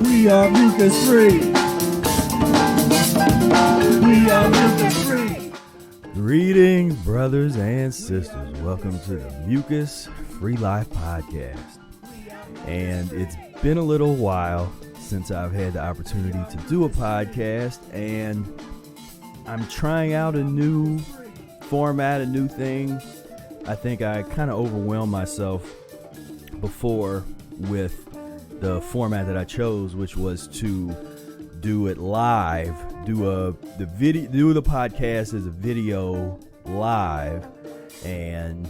We are mucus-free. We are mucus-free. Greetings, brothers and sisters. Welcome to the Mucus-free Life Podcast. And it's been a little while since I've had the opportunity to do a podcast, and I'm trying out a new format, a new thing. I think I kind of overwhelmed myself before with the format that I chose, which was to do it live, do the podcast as a video live, and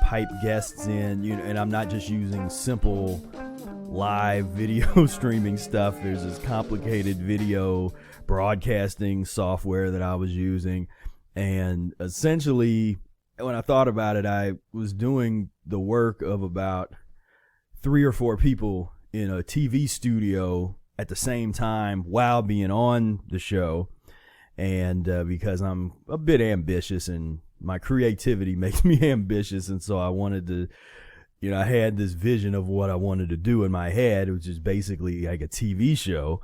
pipe guests in. And I'm not just using simple live video streaming stuff. There's this complicated video broadcasting software that I was using, and essentially, when I thought about it, I was doing the work of about 3 or 4 people in a TV studio at the same time while being on the show. And because I'm a bit ambitious and my creativity makes me ambitious, and so I wanted to, I had this vision of what I wanted to do in my head, which is basically like a TV show.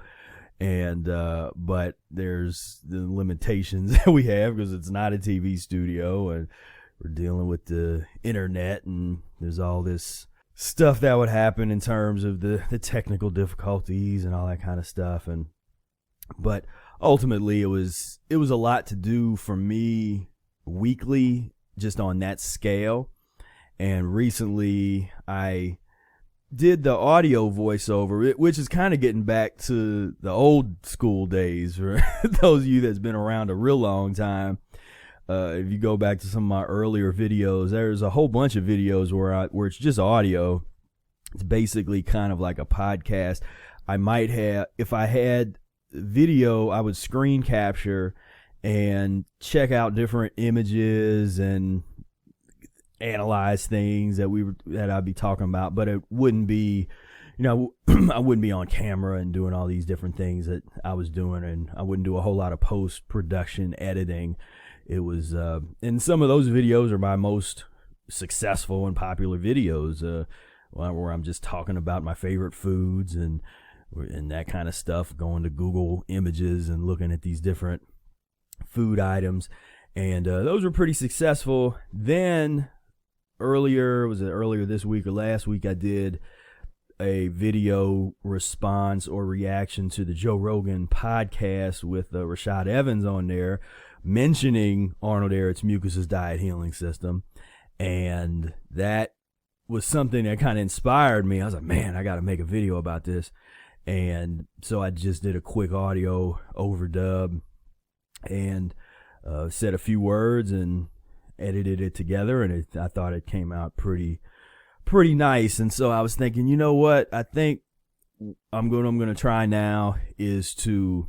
And but there's the limitations that we have because it's not a TV studio, and we're dealing with the internet, and there's all this stuff that would happen in terms of the technical difficulties and all that kind of stuff. But ultimately it was a lot to do for me weekly, just on that scale. And recently I did the audio voiceover, which is kind of getting back to the old school days for those of you that's been around a real long time. If you go back to some of my earlier videos, there's a whole bunch of videos where it's just audio. It's basically kind of like a podcast. I might have, if I had video, I would screen capture and check out different images and analyze things that I'd be talking about, but it wouldn't be, I wouldn't be on camera and doing all these different things that I was doing, and I wouldn't do a whole lot of post-production editing. It was, and some of those videos are my most successful and popular videos, where I'm just talking about my favorite foods and that kind of stuff, going to Google Images and looking at these different food items. And those were pretty successful. Then earlier this week or last week, I did a video response or reaction to the Joe Rogan podcast with Rashad Evans on there, mentioning Arnold Ehret's Mucusless diet healing system. And that was something that kind of inspired me. I was like, man, I got to make a video about this. And so I just did a quick audio overdub and said a few words and edited it together, and I thought it came out pretty nice. And so I was thinking, you know what, I think I'm going to try now is to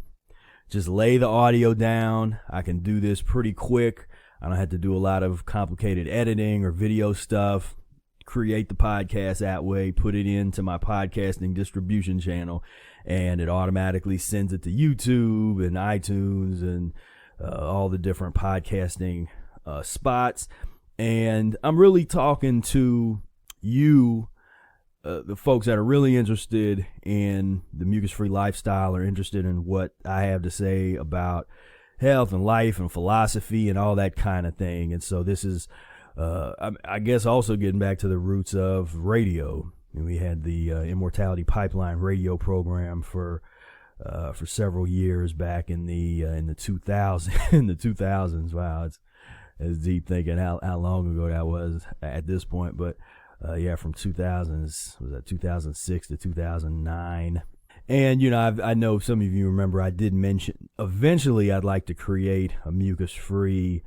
just lay the audio down. I can do this pretty quick. I don't have to do a lot of complicated editing or video stuff. Create the podcast that way, put it into my podcasting distribution channel, and it automatically sends it to YouTube and iTunes and all the different podcasting spots. And I'm really talking to you, the folks that are really interested in the mucus-free lifestyle, or interested in what I have to say about health and life and philosophy and all that kind of thing. And so this is, I guess, also getting back to the roots of radio. And we had the Immortality Pipeline radio program for several years back in the 2000s. Wow, it's deep thinking how long ago that was at this point. But from 2006 to 2009. And I know some of you remember I did mention eventually I'd like to create a mucus-free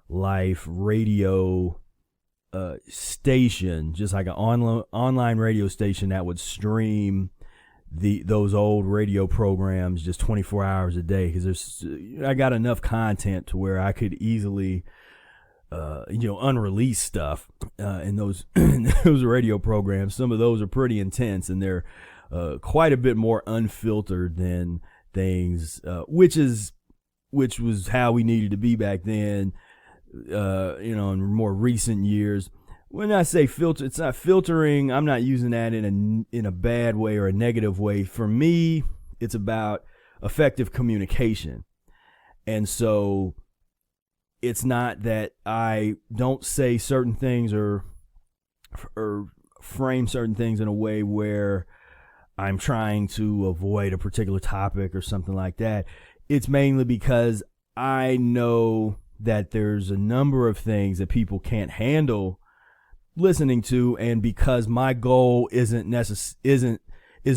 life radio station, just like an online radio station that would stream those old radio programs just 24 hours a day, because I got enough content to where I could easily unreleased stuff in those radio programs. Some of those are pretty intense, and they're quite a bit more unfiltered than things, which was how we needed to be back then. In more recent years, when I say filter, it's not filtering. I'm not using that in a bad way or a negative way. For me, it's about effective communication. And so it's not that I don't say certain things or frame certain things in a way where I'm trying to avoid a particular topic or something like that. It's mainly because I know that there's a number of things that people can't handle listening to, and because my goal is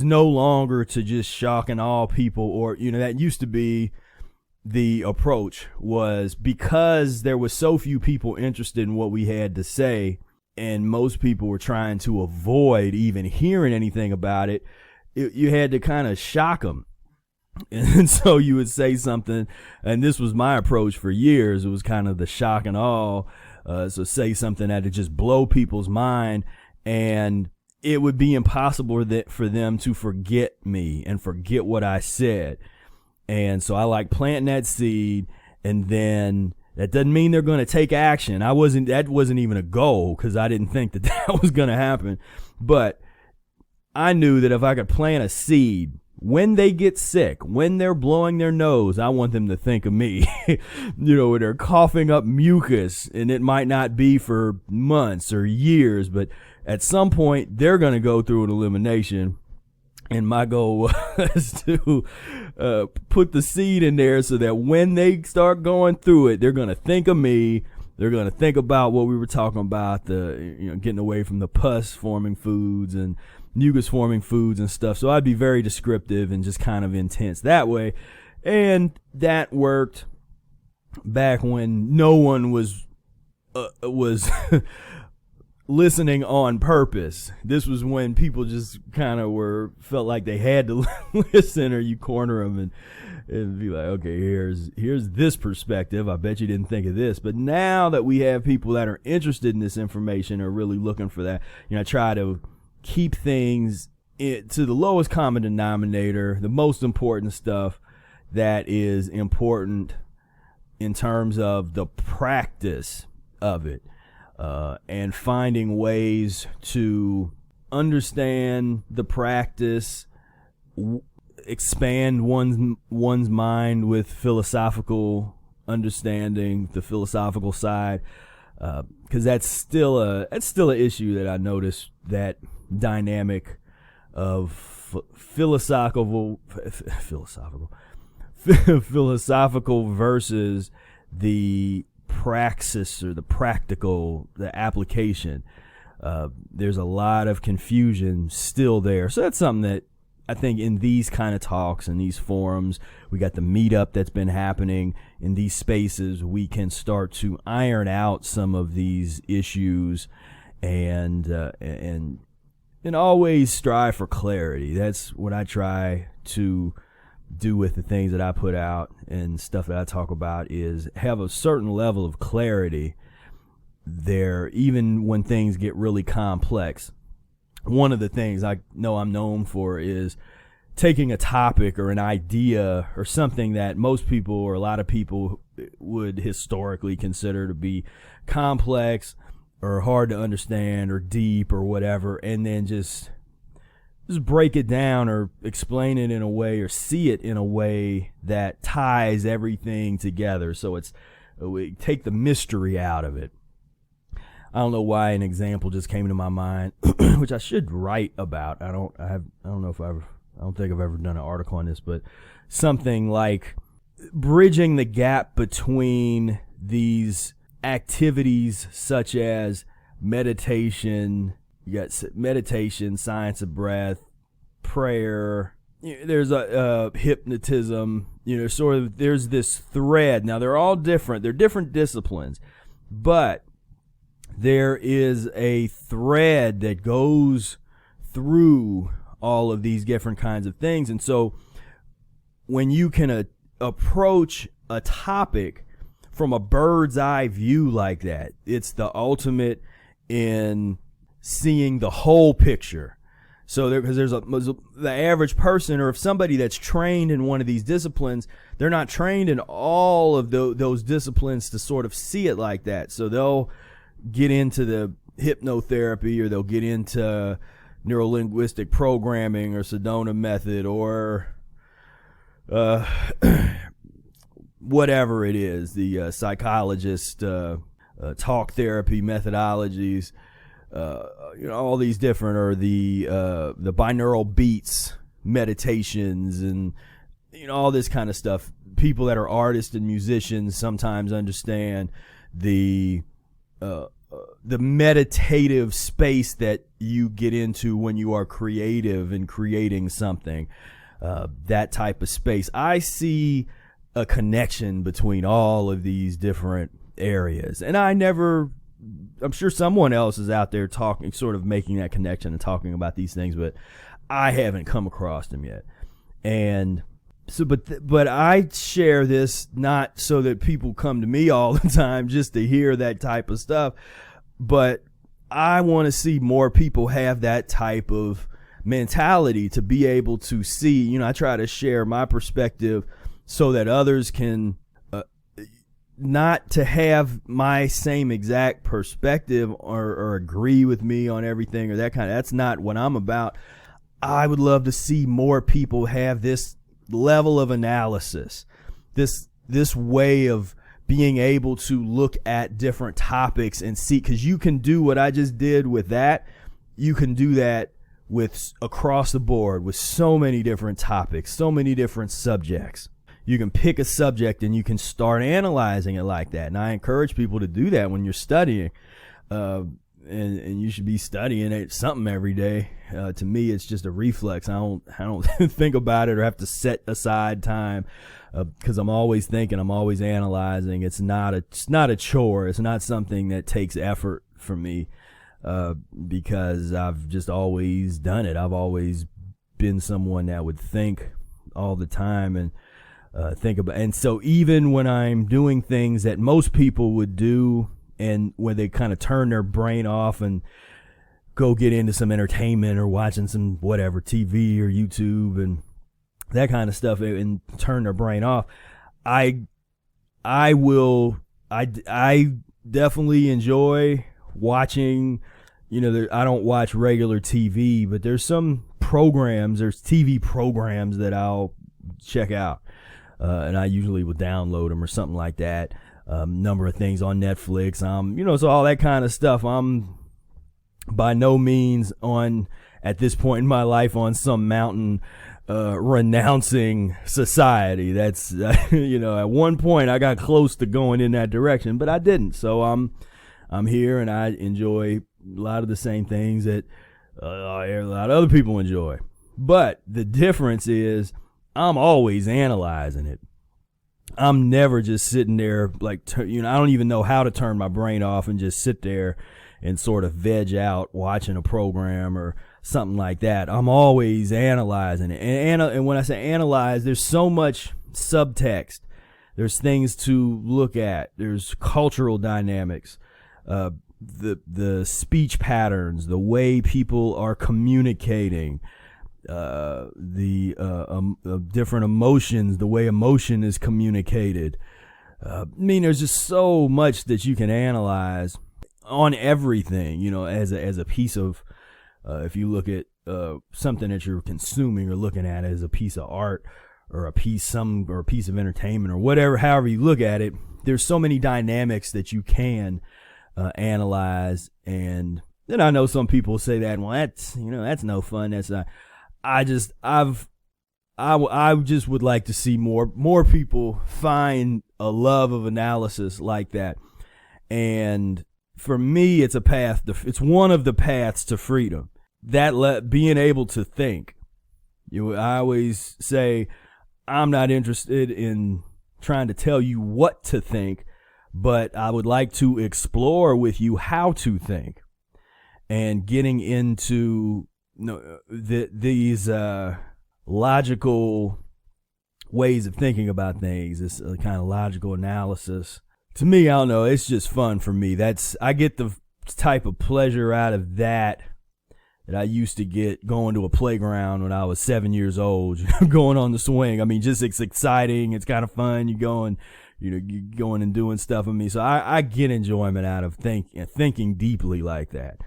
no longer to just shock and awe people, or that used to be the approach, was because there was so few people interested in what we had to say, and most people were trying to avoid even hearing anything about it. You had to kind of shock them. And so you would say something, and this was my approach for years. It was kind of the shock and awe. So say something that would just blow people's mind, and it would be impossible for them to forget me and forget what I said. And so I like planting that seed, and then that doesn't mean they're going to take action. That wasn't even a goal, because I didn't think that was going to happen. But I knew that if I could plant a seed, when they get sick, when they're blowing their nose, I want them to think of me. When they're coughing up mucus, and it might not be for months or years, but at some point they're going to go through an elimination. And my goal was to put the seed in there so that when they start going through it, they're going to think of me. They're going to think about what we were talking about, getting away from the pus-forming foods and mucus-forming foods and stuff. So I'd be very descriptive and just kind of intense that way. And that worked back when no one was listening on purpose. This was when people just kind of felt like they had to listen, or you corner them and be like, okay, here's this perspective. I bet you didn't think of this. But now that we have people that are interested in this information, are really looking for that, I try to keep things to the lowest common denominator, the most important stuff that is important in terms of the practice of it, and finding ways to understand the practice, expand one's mind with philosophical understanding, the philosophical side, because that's still an issue that I noticed, that dynamic of philosophical versus the praxis, or the practical, the application. There's a lot of confusion still there. So that's something that I think in these kind of talks and these forums, we got the meetup that's been happening in these spaces, we can start to iron out some of these issues and always strive for clarity. That's what I try to do with the things that I put out and stuff that I talk about, is have a certain level of clarity there, even when things get really complex. One of the things I know I'm known for is taking a topic or an idea or something that most people, or a lot of people, would historically consider to be complex or hard to understand or deep or whatever, and then just break it down or explain it in a way, or see it in a way that ties everything together. So we take the mystery out of it. I don't know why an example just came to my mind, which I should write about. I don't think I've ever done an article on this, but something like bridging the gap between these activities such as meditation. You got meditation, science of breath, prayer. There's a hypnotism. Sort of. There's this thread. Now they're all different. They're different disciplines, but there is a thread that goes through all of these different kinds of things. And so when you can approach a topic from a bird's eye view like that, it's the ultimate in seeing the whole picture. So because the average person, or if somebody that's trained in one of these disciplines, they're not trained in all of those disciplines to sort of see it like that. So they'll get into the hypnotherapy, or they'll get into neurolinguistic programming or Sedona method, or whatever it is, the psychologist talk therapy methodologies, all these different, or the binaural beats meditations, and all this kind of stuff. People that are artists and musicians sometimes understand the meditative space that you get into when you are creative and creating something. That type of space. I see a connection between all of these different areas, and I'm sure someone else is out there talking, sort of making that connection and talking about these things, but I haven't come across them yet. And so, but I share this not so that people come to me all the time just to hear that type of stuff, but I want to see more people have that type of mentality, to be able to see, I try to share my perspective so that others can not to have my same exact perspective or agree with me on everything, or that's not what I'm about. I would love to see more people have this level of analysis, this way of being able to look at different topics and see, because you can do what I just did with that. You can do that with across the board with so many different topics, so many different subjects. You can pick a subject and you can start analyzing it like that. And I encourage people to do that when you're studying. And you should be studying something every day. To me, it's just a reflex. I don't think about it or have to set aside time, because I'm always thinking, I'm always analyzing. It's not a chore. It's not something that takes effort for me, because I've just always done it. I've always been someone that would think all the time and think about. And so even when I'm doing things that most people would do, and when they kind of turn their brain off and go get into some entertainment or watching some whatever TV or YouTube and that kind of stuff, and turn their brain off, I definitely enjoy watching. I don't watch regular TV, but there's some programs, there's TV programs that I'll check out, and I usually will download them or something like that. Number of things on Netflix, so all that kind of stuff. I'm by no means at this point in my life on some mountain renouncing society. That's at one point I got close to going in that direction, but I didn't. So I'm here, and I enjoy a lot of the same things that a lot of other people enjoy. But the difference is I'm always analyzing it. I'm never just sitting there I don't even know how to turn my brain off and just sit there and sort of veg out watching a program or something like that. I'm always analyzing it. And when I say analyze, there's so much subtext. There's things to look at. There's cultural dynamics, the speech patterns, the way people are communicating, the different emotions, the way emotion is communicated. There's just so much that you can analyze on everything, as a piece of, if you look at something that you're consuming or looking at as a piece of art or a piece of entertainment or whatever, however you look at it, there's so many dynamics that you can analyze. And then I know some people say that, well, that's no fun. That's not. I just would like to see more people find a love of analysis like that. And for me, it's it's one of the paths to freedom. Being able to think. I always say, I'm not interested in trying to tell you what to think, but I would like to explore with you how to think, and getting into these logical ways of thinking about things, this kind of logical analysis. To me, I don't know, it's just fun for me. I get the type of pleasure out of that I used to get going to a playground when I was 7 years old, going on the swing. Just it's exciting. It's kind of fun. You go and going and doing stuff with me. So I get enjoyment out of thinking deeply like that.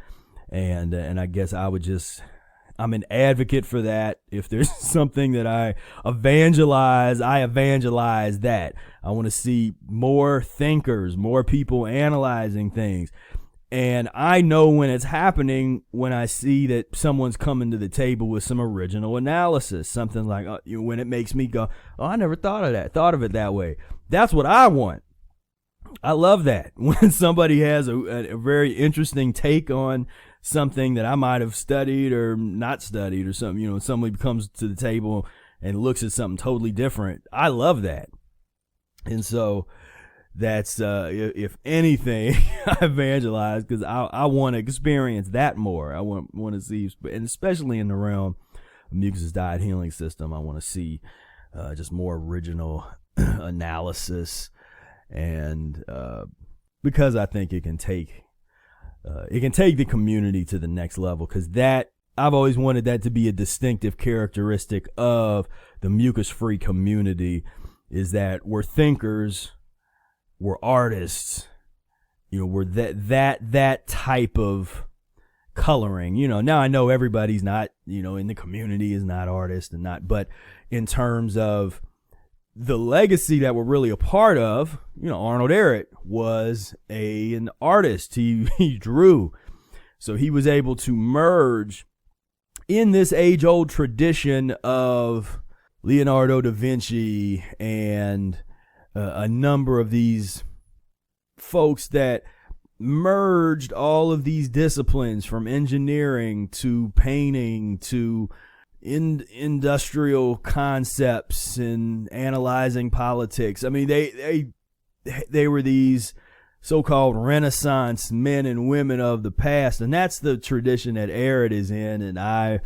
And I guess I'm an advocate for that. If there's something that I evangelize that. I want to see more thinkers, more people analyzing things. And I know when it's happening when I see that someone's coming to the table with some original analysis, something like when it makes me go, oh, I never thought of it that way. That's what I want. I love that when somebody has a very interesting take on something that I might have studied or not studied or something. Somebody comes to the table and looks at something totally different. I love that. And so that's if anything, I evangelize because I want to experience that more. I want to see, and especially in the realm of Mucusless diet healing system, I want to see just more original analysis, and because I think it can take the community to the next level. Because that I've always wanted that to be a distinctive characteristic of the mucus-free community, is that we're thinkers. We're artists, we're that type of coloring. Now I know everybody's not, in the community is not artists and not, but in terms of the legacy that we're really a part of, Arnold Ehret was an artist. He drew. So he was able to merge in this age-old tradition of Leonardo da Vinci and a number of these folks that merged all of these disciplines, from engineering to painting to industrial concepts and analyzing politics. I mean, they were these so-called Renaissance men and women of the past, and that's the tradition that Ehret is in, and I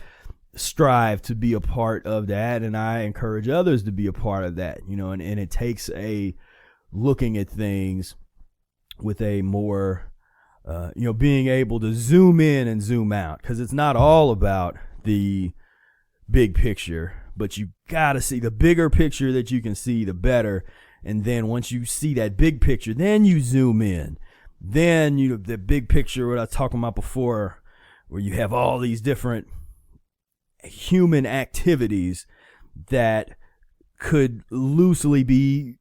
strive to be a part of that, and I encourage others to be a part of that, and it takes a looking at things with a more being able to zoom in and zoom out, because it's not all about the big picture, but you gotta see the bigger picture that you can see, the better. And then once you see that big picture, then you zoom in, then the big picture, what I was talking about before, where you have all these different human activities that could loosely be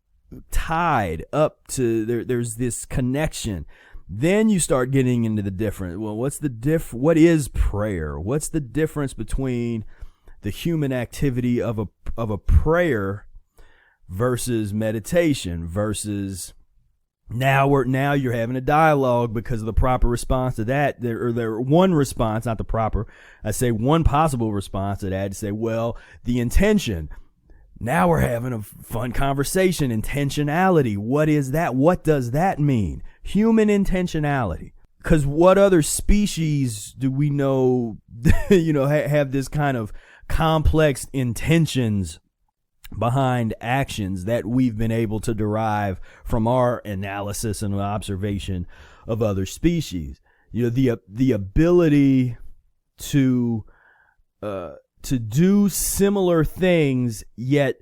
tied up to there's this connection. Then you start getting into the different. Well, what is prayer? What's the difference between the human activity of a prayer versus meditation versus now you're having a dialogue because of the proper response to that. There one response, not the proper. I say one possible response to that to say, well, the intention. Now we're having a fun conversation. Intentionality. What is that? What does that mean? Human intentionality. Because what other species do we know, have this kind of complex intentions behind actions that we've been able to derive from our analysis and observation of other species? The ability to do similar things, yet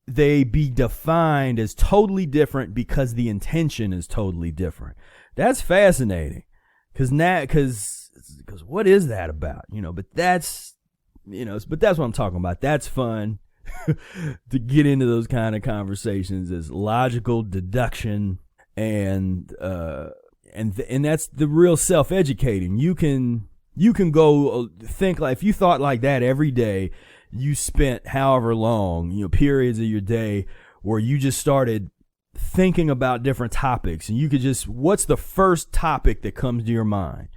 they be defined as totally different because the intention is totally different. That's fascinating. Because what is that about? But that's what I'm talking about. That's fun. To get into those kind of conversations is logical deduction, and that's the real self-educating. You can go think like, if you thought like that every day, you spent however long, periods of your day where you just started thinking about different topics, and you could just, what's the first topic that comes to your mind?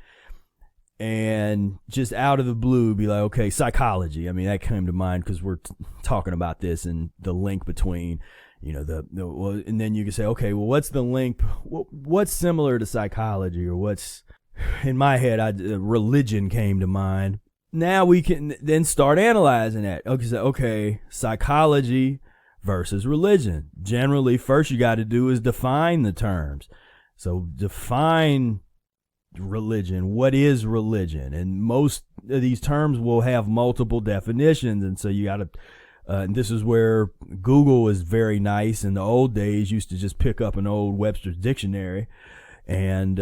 And just out of the blue be like, okay, psychology. I mean, that came to mind because we're talking about this and the link between, and then you can say, okay, well, what's the link? What's similar to psychology, or what's, in my head, religion came to mind. Now we can then start analyzing that. Okay, psychology versus religion. Generally, first you got to do is define the terms. So define religion. What is religion? And most of these terms will have multiple definitions, and so you got to And this is where Google is very nice. In the old days, used to just pick up an old Webster's dictionary and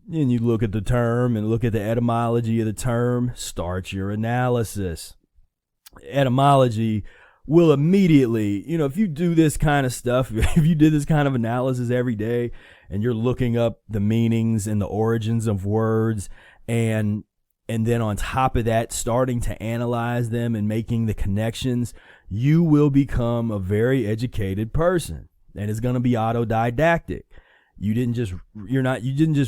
you look at the term and look at the etymology of the term, start your analysis. Etymology will immediately, if you do this kind of stuff, if you did this kind of analysis every day and you're looking up the meanings and the origins of words and then on top of that, starting to analyze them and making the connections, you will become a very educated person. And it's going to be autodidactic. You didn't just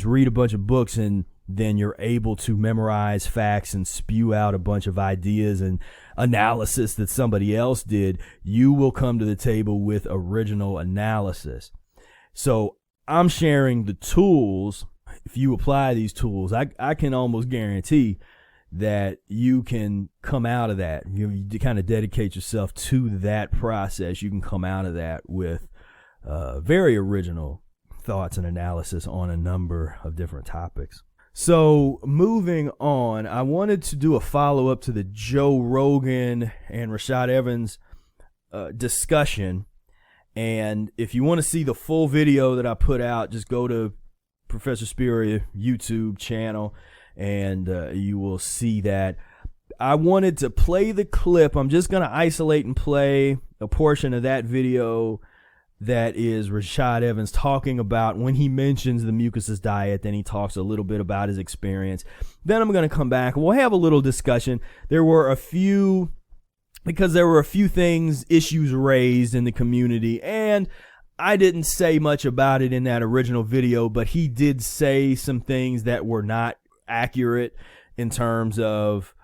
read a bunch of books and then you're able to memorize facts and spew out a bunch of ideas and analysis that somebody else did. You will come to the table with original analysis. So I'm sharing the tools. If you apply these tools, I can almost guarantee that you can come out of that. You kind of dedicate yourself to that process. You can come out of that with very original thoughts and analysis on a number of different topics. So moving on, I wanted to do a follow-up to the Joe Rogan and Rashad Evans discussion. And if you want to see the full video that I put out, just go to Professor Spira YouTube channel and you will see that. I wanted to play the clip. I'm just going to isolate and play a portion of that video that is Rashad Evans talking about when he mentions the Mucusless diet. Then he talks a little bit about his experience. Then I'm going to come back and we'll have a little discussion. There were a few issues raised in the community, and I didn't say much about it in that original video, but he did say some things that were not accurate in terms of,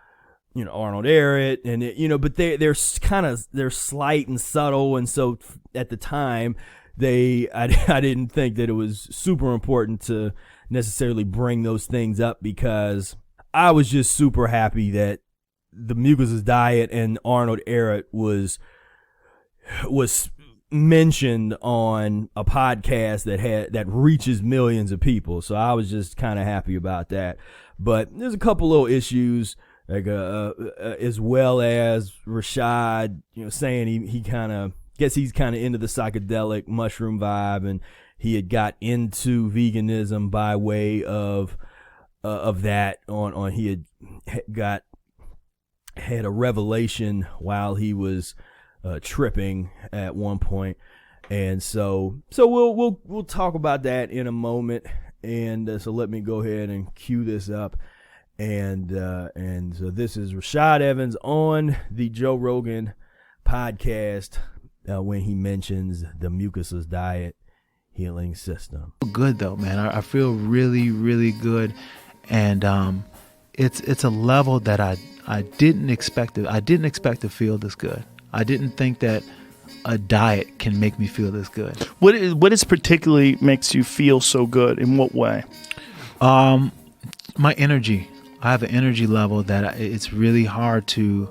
Arnold Ehret and but they're slight and subtle. And so at the time I didn't think that it was super important to necessarily bring those things up, because I was just super happy that the Mucusless diet and Arnold Ehret was mentioned on a podcast that reaches millions of people. So I was just kind of happy about that. But there's a couple little issues, like as well as Rashad, saying he kind of he's kind of into the psychedelic mushroom vibe, and he had got into veganism by way of that on he had a revelation while he was tripping at one point. And so we'll talk about that in a moment. And so let me go ahead and cue this up. And so this is Rashad Evans on the Joe Rogan podcast when he mentions the Mucusless diet healing system. Good though, man. I feel really, really good, and it's a level that I didn't expect to. I didn't expect to feel this good. I didn't think that a diet can make me feel this good. What is particularly makes you feel so good? In what way? My energy. I have an energy level that it's really hard to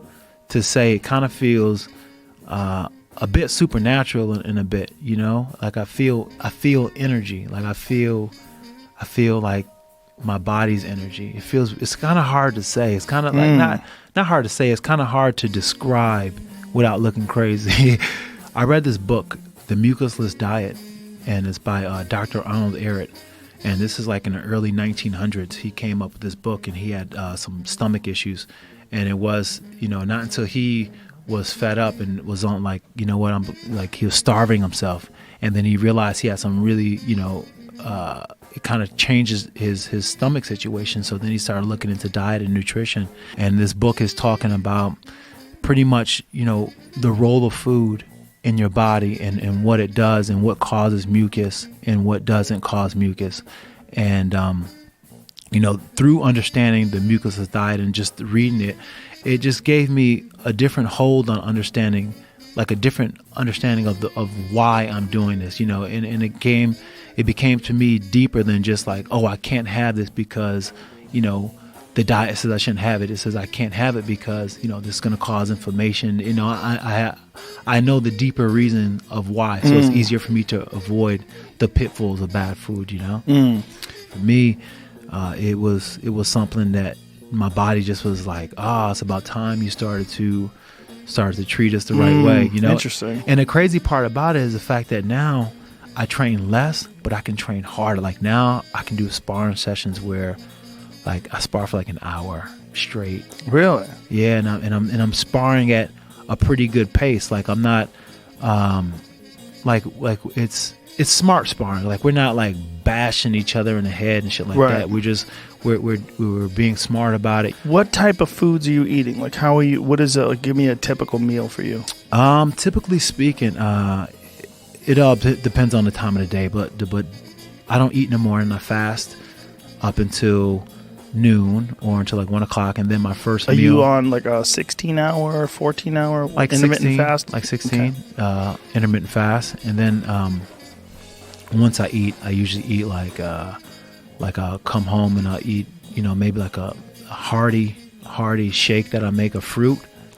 say. It kind of feels a bit supernatural in a bit, like I feel energy. Like I feel like my body's energy. It's kind of hard to say. It's kind of like not hard to say. It's kind of hard to describe without looking crazy. I read this book, The Mucusless Diet, and it's by Dr. Arnold Ehret. And this is like in the early 1900s. He came up with this book, and he had some stomach issues. And it was, not until he was fed up and was on he was starving himself. And then he realized he had some really, it kind of changes his stomach situation. So then he started looking into diet and nutrition. And this book is talking about pretty much, the role of food in your body and what it does and what causes mucus and what doesn't cause mucus. And, through understanding the Mucusless diet and just reading it, it just gave me a different hold on understanding, like a different understanding of why I'm doing this, and it became to me deeper than just like, oh, I can't have this because, the diet says I shouldn't have it. It says I can't have it because, this is going to cause inflammation. I know the deeper reason of why. So it's easier for me to avoid the pitfalls of bad food, For me, it was something that my body just was like, it's about time you started to started to treat us the right way. Interesting. And the crazy part about it is the fact that now I train less, but I can train harder. Like now I can do sparring sessions where like I spar for like an hour straight. Really? Yeah, and I'm sparring at a pretty good pace. Like I'm not like it's smart sparring. Like we're not like bashing each other in the head and shit like that. We're being smart about it. What type of foods are you eating? Like how are you? What is it? Like, give me a typical meal for you. Typically speaking, it all depends on the time of the day. But I don't eat in the morning. I fast up until noon or until like 1 o'clock, and then my first meal. Are you on like a 16-hour, 14-hour like intermittent 16, fast? Like 16 intermittent fast, and then once I eat, I usually eat like I'll come home and I'll eat maybe like a hearty shake that I make of fruit.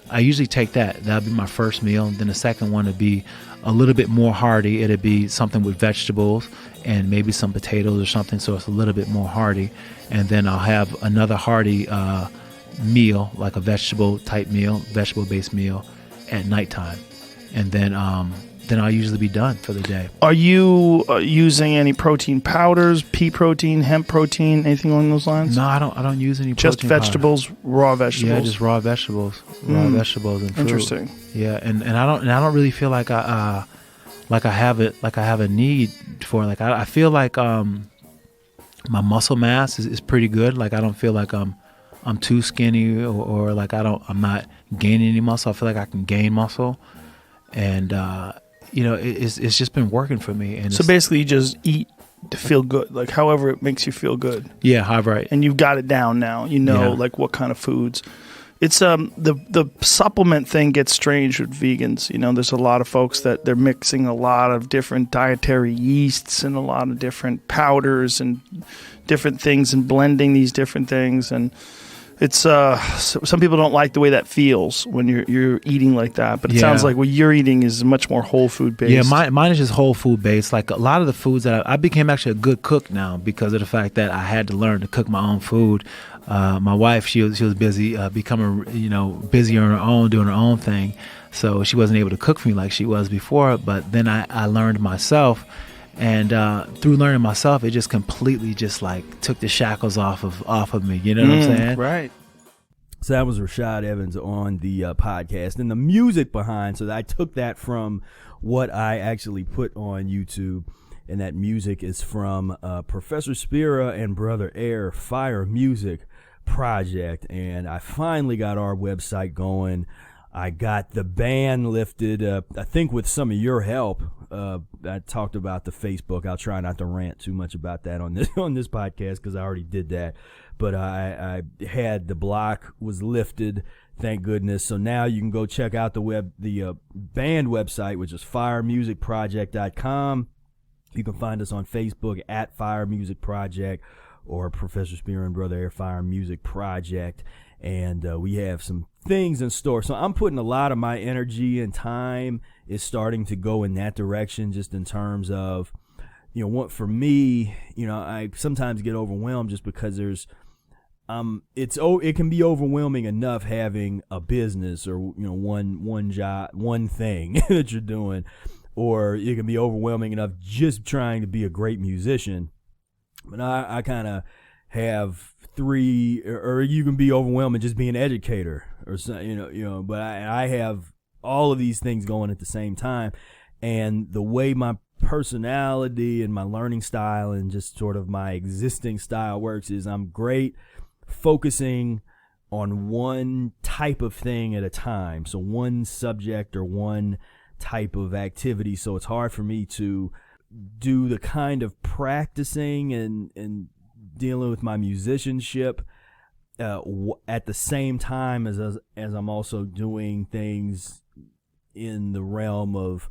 I usually take that. That'll be my first meal, and then the second one would be a little bit more hearty. It'd be something with vegetables and maybe some potatoes or something, so it's a little bit more hearty. And then I'll have another hearty meal, like a vegetable-based meal at nighttime. And then I'll usually be done for the day. Are you using any protein powders, pea protein, hemp protein, anything along those lines? No, I don't use any just protein vegetables, powder. raw vegetables. Yeah, just raw vegetables, vegetables and fruit. Interesting. Yeah, and I don't really feel like I have a need for it. Like I feel like my muscle mass is pretty good. Like I don't feel like I'm too skinny or like I'm not gaining any muscle. I feel like I can gain muscle, and it's just been working for me. And so basically, you just eat to feel good, like however it makes you feel good. Yeah, however. And you've got it down now. Like what kind of foods. It's the supplement thing gets strange with vegans. There's a lot of folks that they're mixing a lot of different dietary yeasts and a lot of different powders and different things and blending these different things, and it's some people don't like the way that feels when you're eating like that. But it sounds like what you're eating is much more whole food based. Yeah, mine is just whole food based. Like a lot of the foods that I became actually a good cook now because of the fact that I had to learn to cook my own food. My wife, she was busy becoming busier on her own, doing her own thing, so she wasn't able to cook for me like she was before. But then I learned myself, and through learning myself, it just completely just like took the shackles off of me. You know what I'm saying? Right. So that was Rashad Evans on the podcast, and the music behind. So I took that from what I actually put on YouTube. And that music is from Professor Spira and Brother Air Fire Music Project. And I finally got our website going. I got the ban lifted, I think with some of your help. I talked about the Facebook. I'll try not to rant too much about that on this podcast because I already did that. But I had the block was lifted, thank goodness. So now you can go check out the band website, which is firemusicproject.com. You can find us on Facebook at Fire Music Project or Professor Spear and Brother Air Fire Music Project. And we have some things in store. So I'm putting a lot of my energy and time is starting to go in that direction, just in terms of, what for me, I sometimes get overwhelmed just because there's, it can be overwhelming enough having a business or, one job, one thing that you're doing. Or it can be overwhelming enough just trying to be a great musician. But I kind of have three, or you can be overwhelming just being an educator, or But I have all of these things going at the same time, and the way my personality and my learning style and just sort of my existing style works is I'm great focusing on one type of thing at a time. So one subject or one type of activity, so it's hard for me to do the kind of practicing and dealing with my musicianship at the same time as I'm also doing things in the realm of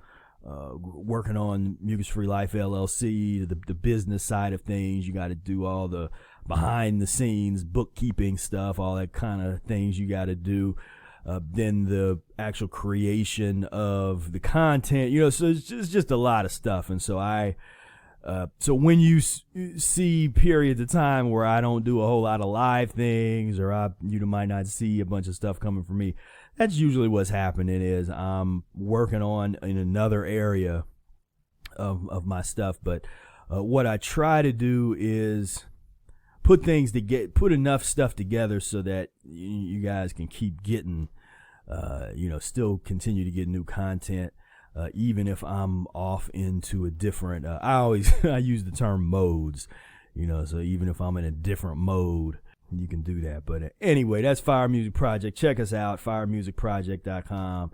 working on Mucus-free Life LLC, the business side of things. You got to do all the behind the scenes bookkeeping stuff, all that kind of things you got to do. Then the actual creation of the content, so it's just a lot of stuff. And so so when you see periods of time where I don't do a whole lot of live things, or you might not see a bunch of stuff coming from me, that's usually what's happening is I'm working on in another area of my stuff. But what I try to do is put enough stuff together so that you guys can keep getting, still continue to get new content, even if I'm off into a different. I use the term modes, so even if I'm in a different mode, you can do that. But anyway, that's Fire Music Project. Check us out, firemusicproject.com.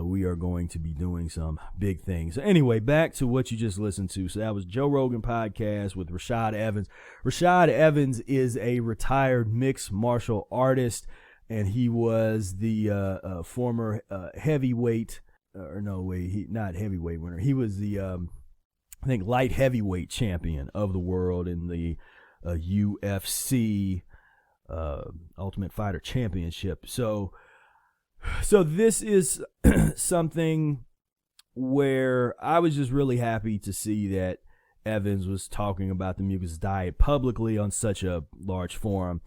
We are going to be doing some big things. So anyway, back to what you just listened to. So that was Joe Rogan podcast with Rashad Evans. Rashad Evans is a retired mixed martial artist, and he was the former heavyweight, not heavyweight winner. He was the, I think, light heavyweight champion of the world in the UFC Ultimate Fighter Championship. So this is something where I was just really happy to see that Evans was talking about the mucus diet publicly on such a large forum.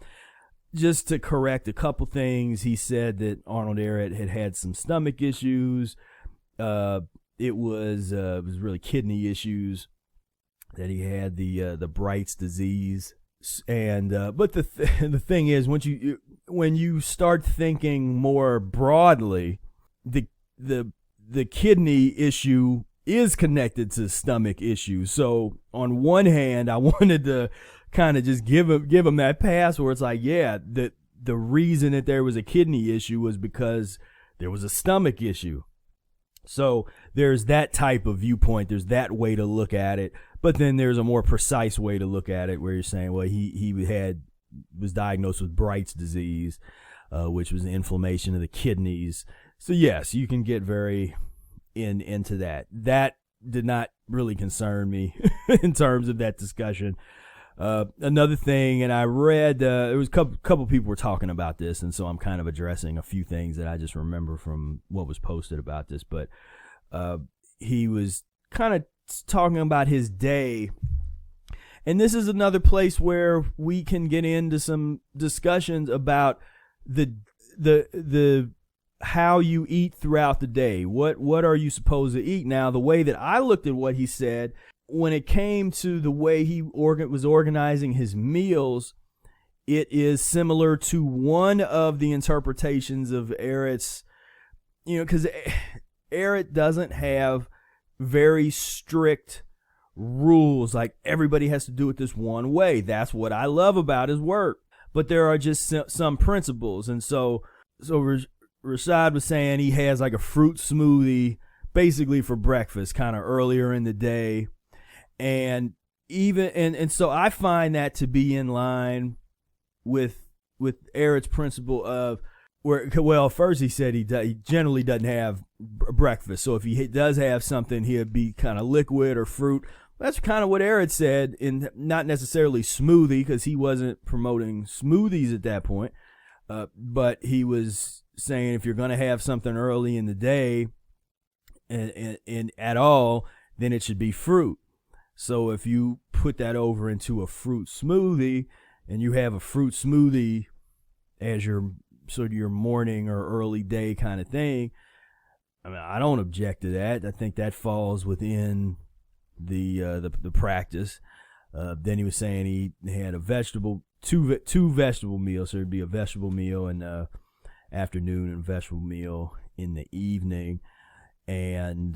Just to correct a couple things, he said that Arnold Ehret had some stomach issues. It was really kidney issues, that he had the Bright's disease. And but the thing is, when you start thinking more broadly, the kidney issue is connected to stomach issues. So on one hand, I wanted to kind of just give him that pass where it's like, yeah, the reason that there was a kidney issue was because there was a stomach issue. So there's that type of viewpoint. There's that way to look at it. But then there's a more precise way to look at it where you're saying, well, he was diagnosed with Bright's disease, which was inflammation of the kidneys. So yes, you can get very into that. That did not really concern me in terms of that discussion. Another thing, and I read, there was a couple people were talking about this, and so I'm kind of addressing a few things that I just remember from what was posted about this. But he was kind of talking about his day, and this is another place where we can get into some discussions about the how you eat throughout the day. What are you supposed to eat? Now, the way that I looked at what he said, when it came to the way he was organizing his meals, it is similar to one of the interpretations of Ehret's, because Ehret doesn't have very strict rules, like everybody has to do it this one way. That's what I love about his work. But there are just some principles. And so Rashad was saying he has like a fruit smoothie basically for breakfast, kind of earlier in the day. And so I find that to be in line with Ehret's principle of first he said he generally doesn't have breakfast. So if he does have something, he'd be kind of liquid or fruit. That's kind of what Ehret said, in not necessarily smoothie, because he wasn't promoting smoothies at that point. But he was saying if you're going to have something early in the day and at all, then it should be fruit. So if you put that over into a fruit smoothie and you have a fruit smoothie as your sort of your morning or early day kind of thing, I mean, I don't object to that. I think that falls within the practice. Then he was saying he had two vegetable meals, so it'd be a vegetable meal in the afternoon and a vegetable meal in the evening, and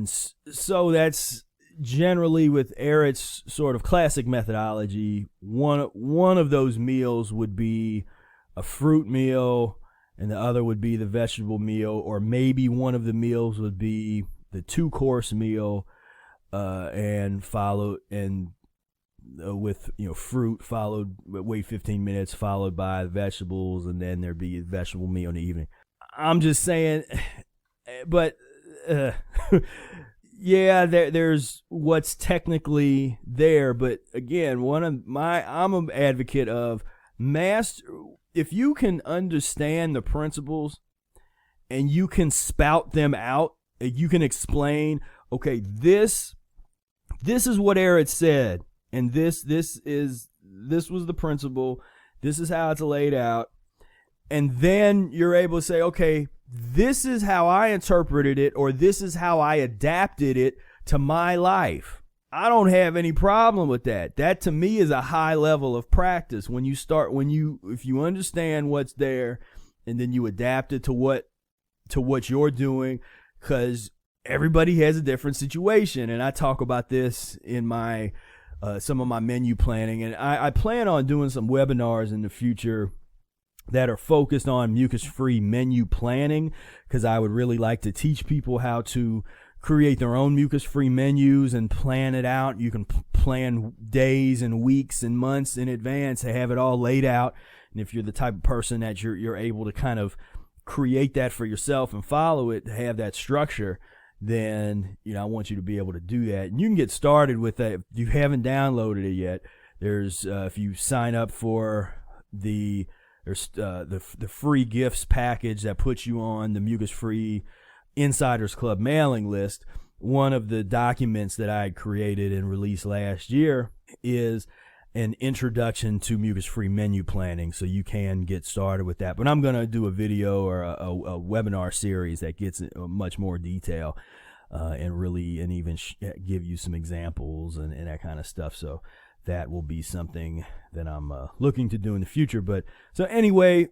so that's generally with Ehret's sort of classic methodology. One of those meals would be a fruit meal, and the other would be the vegetable meal, or maybe one of the meals would be the 2-course meal, and followed with fruit, followed, wait 15 minutes, followed by vegetables, and then there'd be a vegetable meal in the evening. I'm just saying, but yeah, there's what's technically there, but again, I'm an advocate of if you can understand the principles and you can spout them out, you can explain, okay, this is what Ehret said, and this was the principle, this is how it's laid out, And then you're able to say, okay, this is how I interpreted it, or this is how I adapted it to my life. I don't have any problem with that. That to me is a high level of practice. If you understand what's there and then you adapt it to what you're doing, because everybody has a different situation. And I talk about this in my some of my menu planning, and I plan on doing some webinars in the future that are focused on mucus-free menu planning, because I would really like to teach people how to create their own mucus-free menus and plan it out. You can plan days and weeks and months in advance to have it all laid out. And if you're the type of person that you're able to kind of create that for yourself and follow it, to have that structure, then I want you to be able to do that. And you can get started with that if you haven't downloaded it yet. There's if you sign up for the free gifts package that puts you on the Mucus-free Insiders Club mailing list. One of the documents that I created and released last year is an introduction to mucus-free menu planning, so you can get started with that. But I'm going to do a video or a webinar series that gets much more detail and even give you some examples and that kind of stuff. So that will be something that I'm looking to do in the future. But so anyway,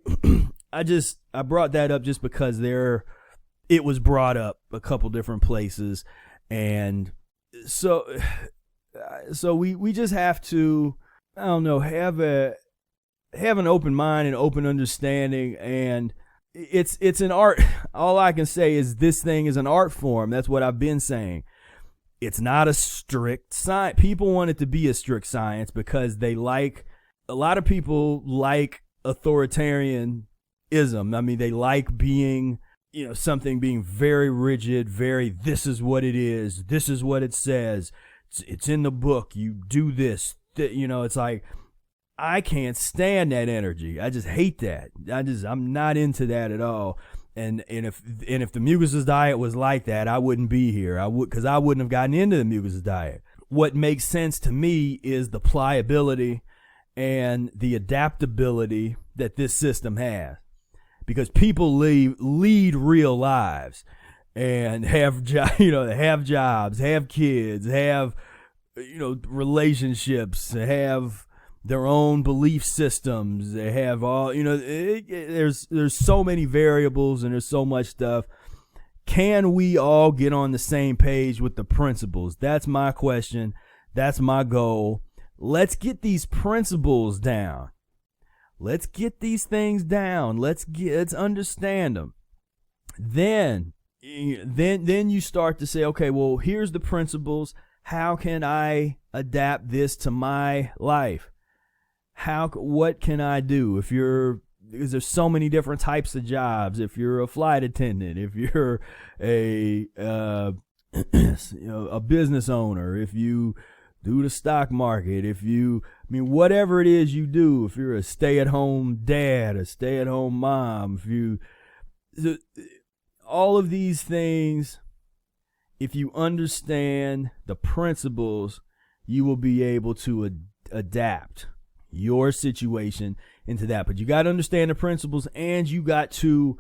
I brought that up just because it was brought up a couple different places, and so we just have to, I don't know, have an open mind and open understanding. And it's an art. All I can say is this thing is an art form. That's what I've been saying. It's not a strict science. People want it to be a strict science because a lot of people like authoritarianism. I mean, they like being, something being very rigid, this is what it is. This is what it says. It's in the book. You do this. It's like, I can't stand that energy. I just hate that. I'm not into that at all. And if the Mucusless diet was like that, I wouldn't be here. Because I wouldn't have gotten into the Mucusless diet. What makes sense to me is the pliability and the adaptability that this system has. Because people lead real lives and have jobs, have kids, have relationships, have their own belief systems. They have all, there's so many variables and there's so much stuff. Can we all get on the same page with the principles? That's my question. That's my goal. Let's get these principles down. Let's get these things down. Let's understand them. Then you start to say, okay, well, here's the principles. How can I adapt this to my life? What can I do? Because there's so many different types of jobs. If you're a flight attendant, if you're a business owner, if you do the stock market, whatever it is you do, if you're a stay-at-home dad, a stay-at-home mom, all of these things, if you understand the principles, you will be able to adapt your situation into that. But you got to understand the principles, and you got to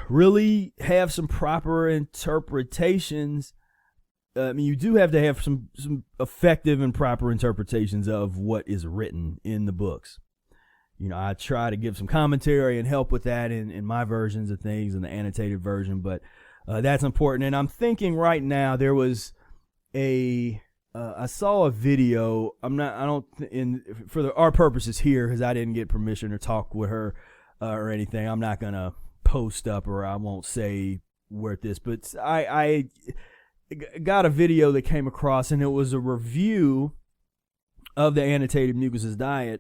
really have some proper interpretations. You do have to have some effective and proper interpretations of what is written in the books. I try to give some commentary and help with that in my versions of things, in the annotated version, but that's important. And I'm thinking right now, there was I saw a video. For our purposes here, because I didn't get permission to talk with her or anything, I'm not gonna post up, or I won't say where this. But I got a video that came across, and it was a review of the annotated Mucusless diet.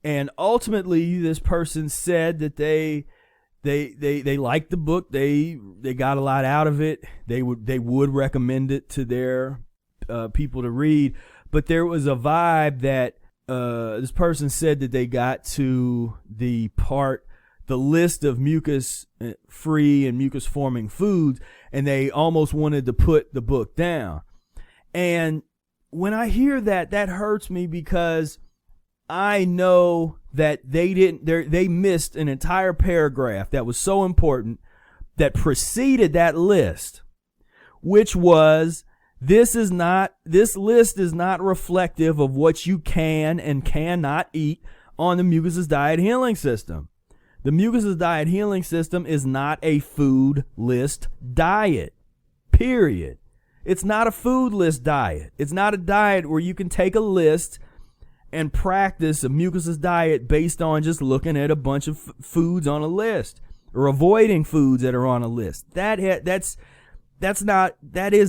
And ultimately, this person said that they liked the book. They got a lot out of it. They would recommend it to their people to read. But there was a vibe that this person said that they got to the list of mucus-free and mucus-forming foods, and they almost wanted to put the book down. And when I hear that, that hurts me, because I know that they missed an entire paragraph that was so important that preceded that list, which was, this list is not reflective of what you can and cannot eat on the Mucusless Diet Healing System. The Mucusless Diet Healing System is not a food list diet, period. It's not a food list diet. It's not a diet where you can take a list and practice a mucusless diet based on just looking at a bunch of foods on a list or avoiding foods that are on a list. That is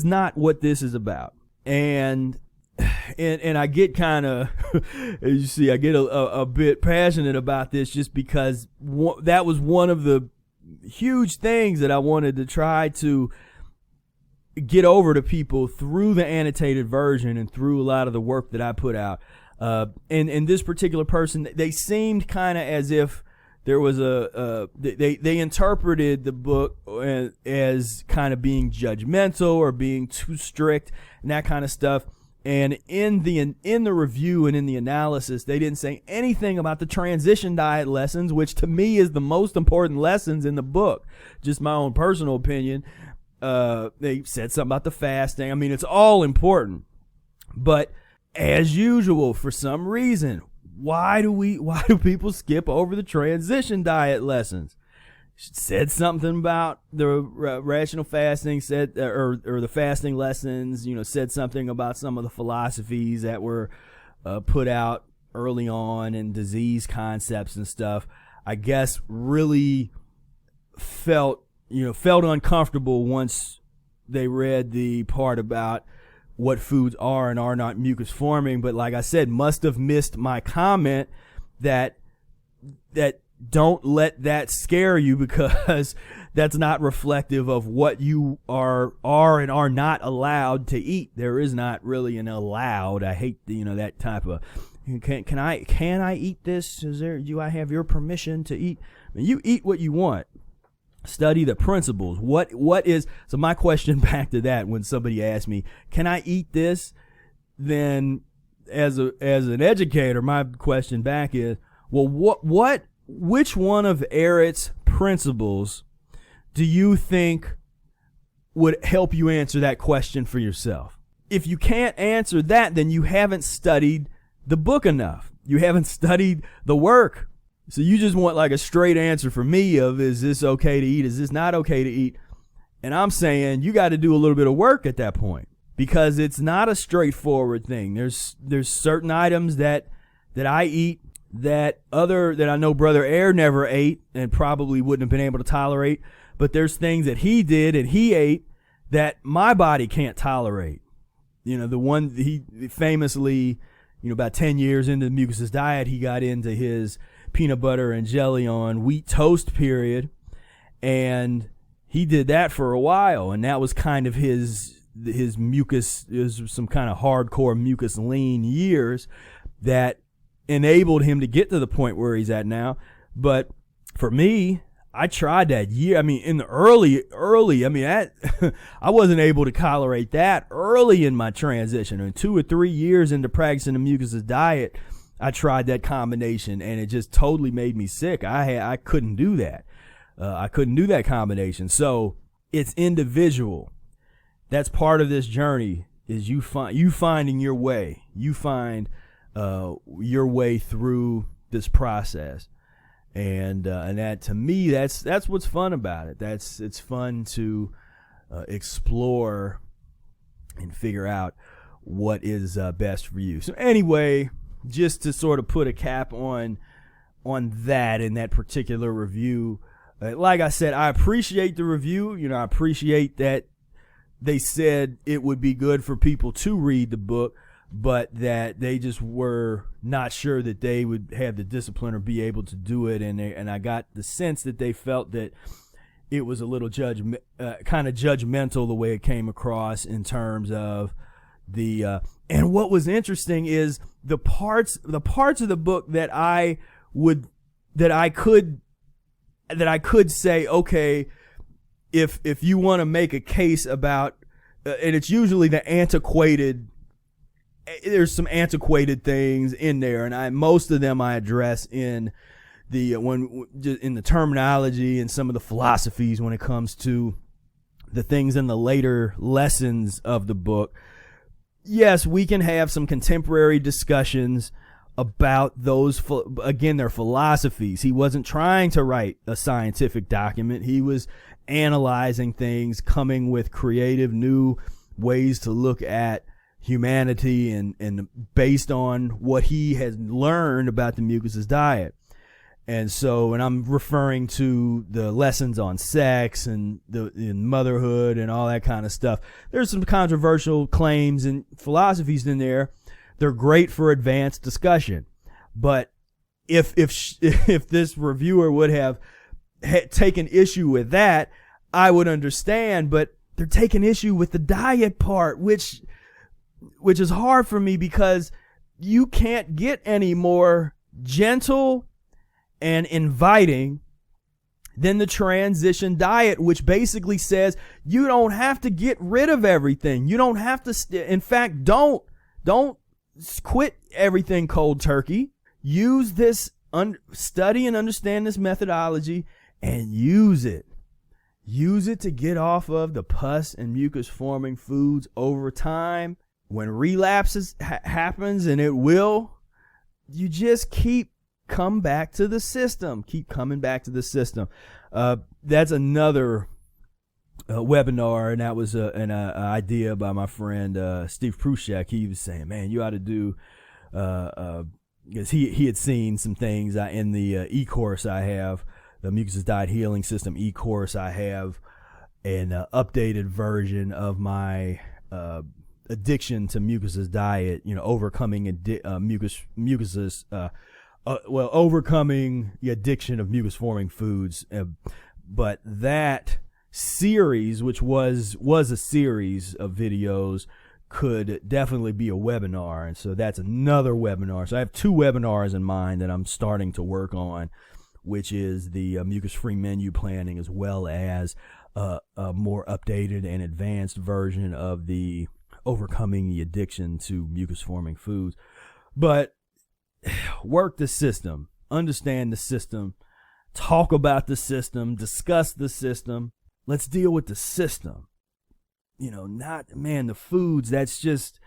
not what this is about. And I get kind of, as you see, I get a bit passionate about this just because that was one of the huge things that I wanted to try to get over to people through the annotated version and through a lot of the work that I put out. And this particular person, they seemed kind of as if there was they interpreted the book as kind of being judgmental or being too strict and that kind of stuff. And in the review and in the analysis, they didn't say anything about the transition diet lessons, which to me is the most important lessons in the book. Just my own personal opinion. They said something about the fasting. I mean, it's all important, but as usual, for some reason, why do people skip over the transition diet lessons? Said something about the rational fasting, said or the fasting lessons, said something about some of the philosophies that were put out early on and disease concepts and stuff. I guess really felt uncomfortable once they read the part about what foods are and are not mucus forming, but like I said, must have missed my comment that don't let that scare you, because that's not reflective of what you are and are not allowed to eat. There is not really an allowed. I hate that type of can I eat this? Do I have your permission to eat? I mean, you eat what you want. Study the principles. What is so my question back to that, when somebody asks me, can I eat this? Then as an educator, my question back is, well, which one of Eric's principles do you think would help you answer that question for yourself? If you can't answer that, then you haven't studied the book enough. You haven't studied the work. So you just want like a straight answer from me of, is this okay to eat? Is this not okay to eat? And I'm saying you got to do a little bit of work at that point, because it's not a straightforward thing. There's certain items that I eat that I know Brother Air never ate and probably wouldn't have been able to tolerate. But there's things that he did and he ate that my body can't tolerate. The one he famously, about 10 years into the Mucusless diet, he got into his peanut butter and jelly on wheat toast period, and he did that for a while, and that was kind of his mucus, is some kind of hardcore mucus lean years that enabled him to get to the point where he's at now. But for me, I tried that year. I mean, in the early, I wasn't able to tolerate that early in my transition. And 2 or 3 years into practicing the Mucusless diet, I tried that combination, and it just totally made me sick. I couldn't do that. I couldn't do that combination. So it's individual. That's part of this journey, is you finding your way. You find your way through this process, and that, to me, that's what's fun about it. It's fun to explore and figure out what is best for you. So anyway, just to sort of put a cap on that in that particular review, like I said, I appreciate the review. I appreciate that they said it would be good for people to read the book, but that they just were not sure that they would have the discipline or be able to do it. And I got the sense that they felt that it was a little kind of judgmental, the way it came across in terms of the and what was interesting is the parts of the book that I could say, okay, if you want to make a case about, and it's usually the antiquated there's some antiquated things in there, and most of them I address in the terminology and some of the philosophies when it comes to the things in the later lessons of the book. Yes, we can have some contemporary discussions about those, again, their philosophies. He wasn't trying to write a scientific document. He was analyzing things, coming with creative new ways to look at humanity and based on what he has learned about the Mucusless diet. And I'm referring to the lessons on sex and in motherhood and all that kind of stuff. There's some controversial claims and philosophies in there. They're great for advanced discussion. But if this reviewer would have taken issue with that, I would understand. But they're taking issue with the diet part, which is hard for me, because you can't get any more gentle and inviting than the transition diet, which basically says you don't have to get rid of everything. You don't have to, in fact, don't quit everything cold turkey. Use this, study and understand this methodology and use it. Use it to get off of the pus and mucus forming foods over time. When relapses happens, and it will, you just come back to the system. Keep coming back to the system. That's another webinar, and that was an idea by my friend Steve Prushek. He was saying, man, you ought to do, because he had seen some things in the e-course I have, the Mucusless Diet Healing System e-course. I have an updated version of my addiction to Mucusless diet, overcoming overcoming the addiction of mucus-forming foods. But that series, which was a series of videos, could definitely be a webinar. And so that's another webinar. So I have 2 webinars in mind that I'm starting to work on, which is the mucus-free menu planning, as well as a more updated and advanced version of the overcoming the addiction to mucus-forming foods. But work the system, understand the system, talk about the system, discuss the system. Let's deal with the system. Not, the foods, that's just,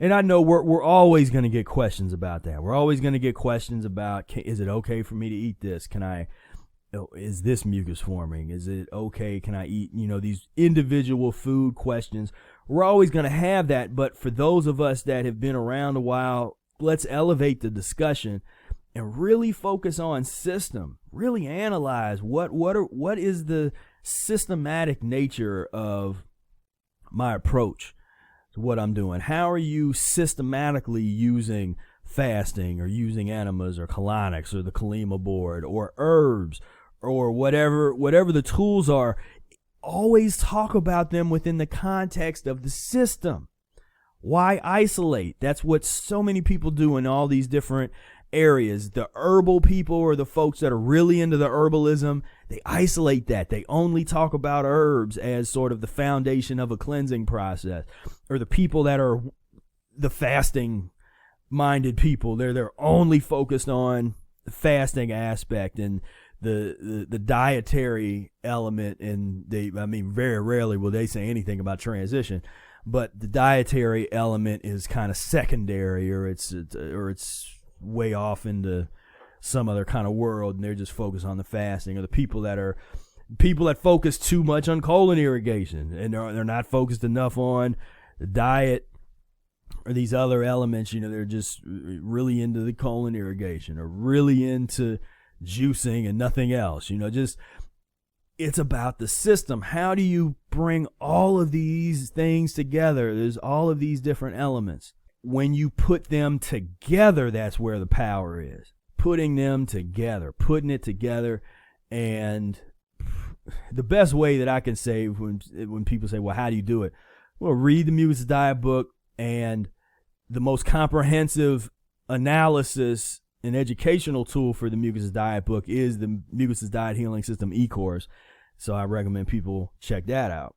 and I know we're always going to get questions about that. We're always going to get questions about, is it okay for me to eat this? Is this mucus forming? Is it okay? Can I eat, these individual food questions? We're always going to have that. But for those of us that have been around a while, let's elevate the discussion and really focus on system. Really analyze what is the systematic nature of my approach to what I'm doing. How are you systematically using fasting, or using enemas, or colonics, or the Kalima board, or herbs, or whatever the tools are? Always talk about them within the context of the system. Why isolate? That's what so many people do in all these different areas. The herbal people, or the folks that are really into the herbalism, they isolate that. They only talk about herbs as sort of the foundation of a cleansing process. Or the people that are the fasting minded people, they're only focused on the fasting aspect and the dietary element, and very rarely will they say anything about transition. But the dietary element is kind of secondary, or it's way off into some other kind of world, and they're just focused on the fasting. Or the people that focus too much on colon irrigation, and they're not focused enough on the diet or these other elements. They're just really into the colon irrigation, or really into juicing and nothing else. It's about the system. How do you bring all of these things together? There's all of these different elements. When you put them together, that's where the power is. Putting them together, putting it together. And the best way that I can say when people say, well, how do you do it? Well, read the Mucusless Diet book, and the most comprehensive analysis and educational tool for the Mucusless Diet book is the Mucusless Diet Healing System e-course. So I recommend people check that out.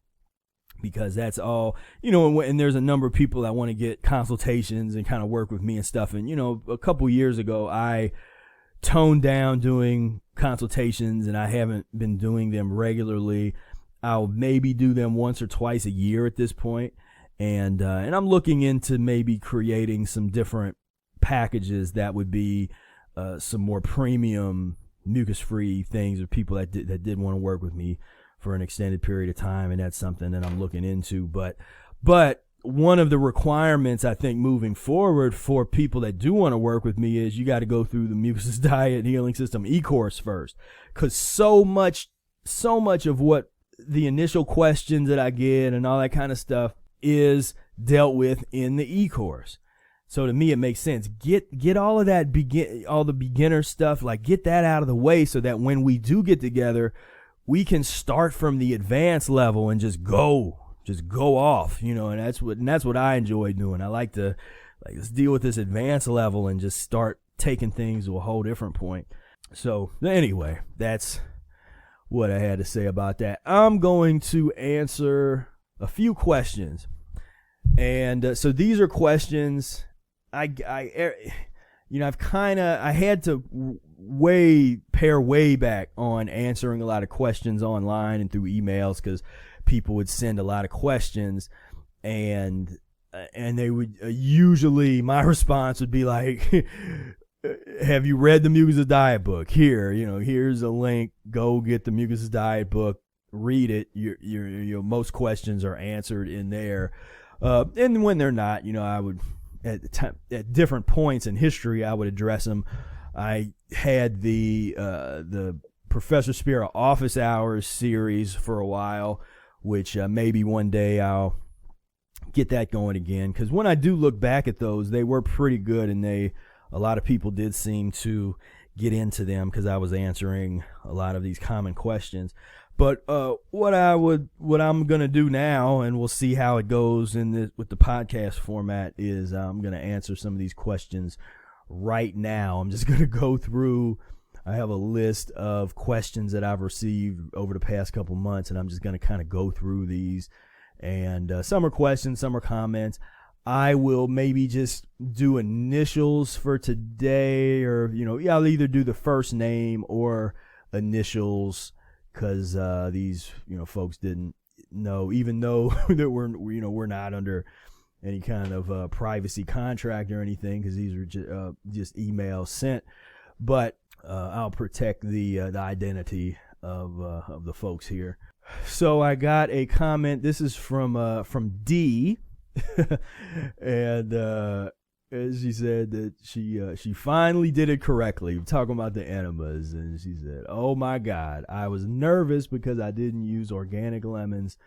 because that's all, and there's a number of people that want to get consultations and kind of work with me and stuff. And, a couple years ago, I toned down doing consultations, and I haven't been doing them regularly. I'll maybe do them once or twice a year at this point. And I'm looking into maybe creating some different packages that would be some more premium mucus-free things for people that did want to work with me for an extended period of time, and that's something that I'm looking into. But one of the requirements, I think, moving forward for people that do want to work with me is you got to go through the Mucusless Diet and Healing System e-course first, because so much of what the initial questions that I get and all that kind of stuff is dealt with in the e-course. So to me, it makes sense. Get all of that all the beginner stuff, like get that out of the way, so that when we do get together, we can start from the advanced level and just go off, and that's what I enjoy doing. I like to let's deal with this advanced level and just start taking things to a whole different point. So anyway, that's what I had to say about that. I'm going to answer a few questions, and so these are questions I had to pare way back on answering a lot of questions online and through emails, because people would send a lot of questions, and they would usually, my response would be like, have you read the Mucusless Diet book? Here's a link, go get the Mucusless Diet book, read it. Your most questions are answered in there, and when they're not, I would at different points in history, I would address them. I had the Professor Spira Office Hours series for a while, which maybe one day I'll get that going again, because when I do look back at those, they were pretty good, and a lot of people did seem to get into them because I was answering a lot of these common questions. But what I'm gonna do now, and we'll see how it goes with the podcast format, is I'm gonna answer some of these questions right now. I'm just gonna go through. I have a list of questions that I've received over the past couple months, and I'm just gonna kind of go through these. And some are questions, some are comments. I will maybe just do initials for today, or I'll either do the first name or initials, because these folks didn't know, even though that we're not under any kind of privacy contract or anything, because these are just emails sent. But I'll protect the identity of the folks here. So I got a comment. This is from D, and she said that she finally did it correctly. We're talking about the enemas, and she said, "Oh my God, I was nervous because I didn't use organic lemons.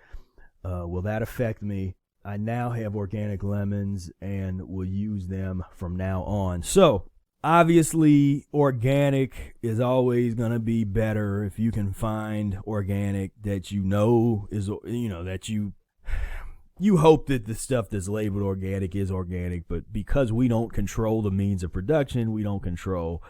Will that affect me? I now have organic lemons and will use them from now on." So obviously, organic is always going to be better if you can find organic that is that you hope that the stuff that's labeled organic is organic, but because we don't control the means of production, we don't control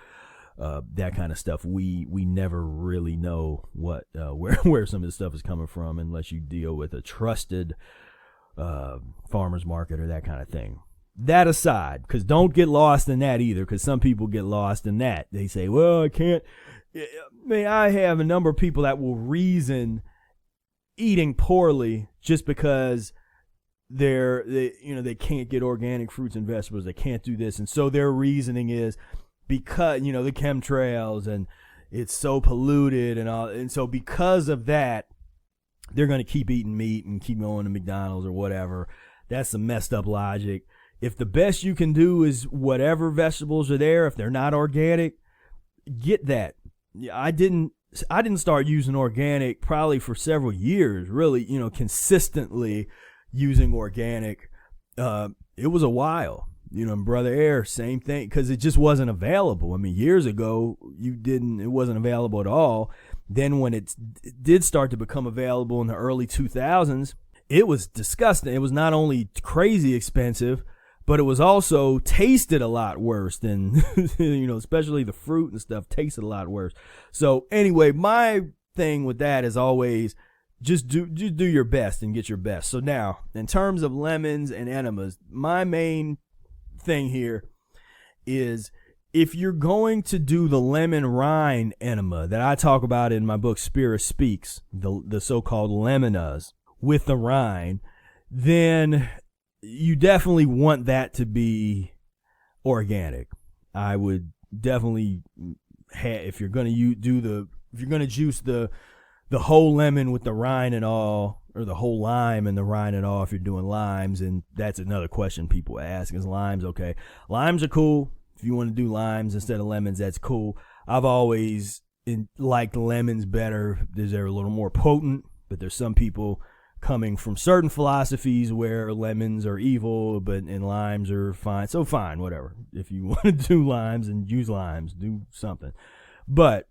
that kind of stuff. We never really know what where some of the stuff is coming from unless you deal with a trusted farmer's market or that kind of thing. That aside, because don't get lost in that either, because some people get lost in that. They say, well, I can't. I have a number of people that will reason eating poorly just because they can't get organic fruits and vegetables. They can't do this. And so their reasoning is because, the chemtrails and it's so polluted and all. And so because of that, they're going to keep eating meat and keep going to McDonald's or whatever. That's some messed up logic. If the best you can do is whatever vegetables are there, if they're not organic, get that. I didn't start using organic probably for several years, really, consistently using organic. It was a while, and Brother Air, same thing, because it just wasn't available. I mean, years ago, it wasn't available at all. Then when it did start to become available in the early 2000s, it was disgusting. It was not only crazy expensive, but it was also tasted a lot worse than, especially the fruit and stuff tasted a lot worse. So anyway, my thing with that is always just do your best and get your best. So now, in terms of lemons and enemas, my main thing here is if you're going to do the lemon rind enema that I talk about in my book Spirit Speaks, the so-called lemonas with the rind, then you definitely want that to be organic. I would definitely if you're going to juice the whole lemon with the rind and all, or the whole lime and the rind and all, if you're doing limes, and that's another question people ask, is limes okay? Limes are cool. If you want to do limes instead of lemons, that's cool. I've always liked lemons better because they're a little more potent, but there's some people coming from certain philosophies where lemons are evil, and limes are fine. So fine, whatever. If you want to do limes and use limes, do something. But,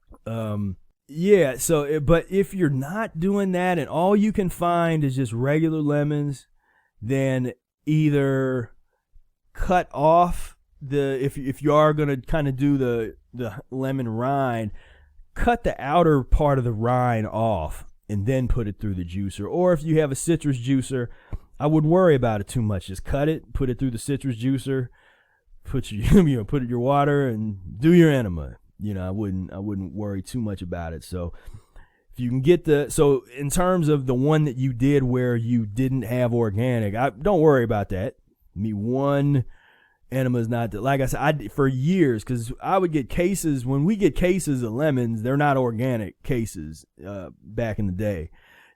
yeah, but if you're not doing that and all you can find is just regular lemons, then either cut off if you are going to kind of do the lemon rind, cut the outer part of the rind off and then put it through the juicer. Or if you have a citrus juicer, I wouldn't worry about it too much. Just cut it, put it through the citrus juicer, put your water and do your enema. I wouldn't worry too much about it. So if you can get so in terms of the one that you did where you didn't have organic, don't worry about that. One enema is not, like I said, for years, because I would get cases, when we get cases of lemons, they're not organic cases back in the day.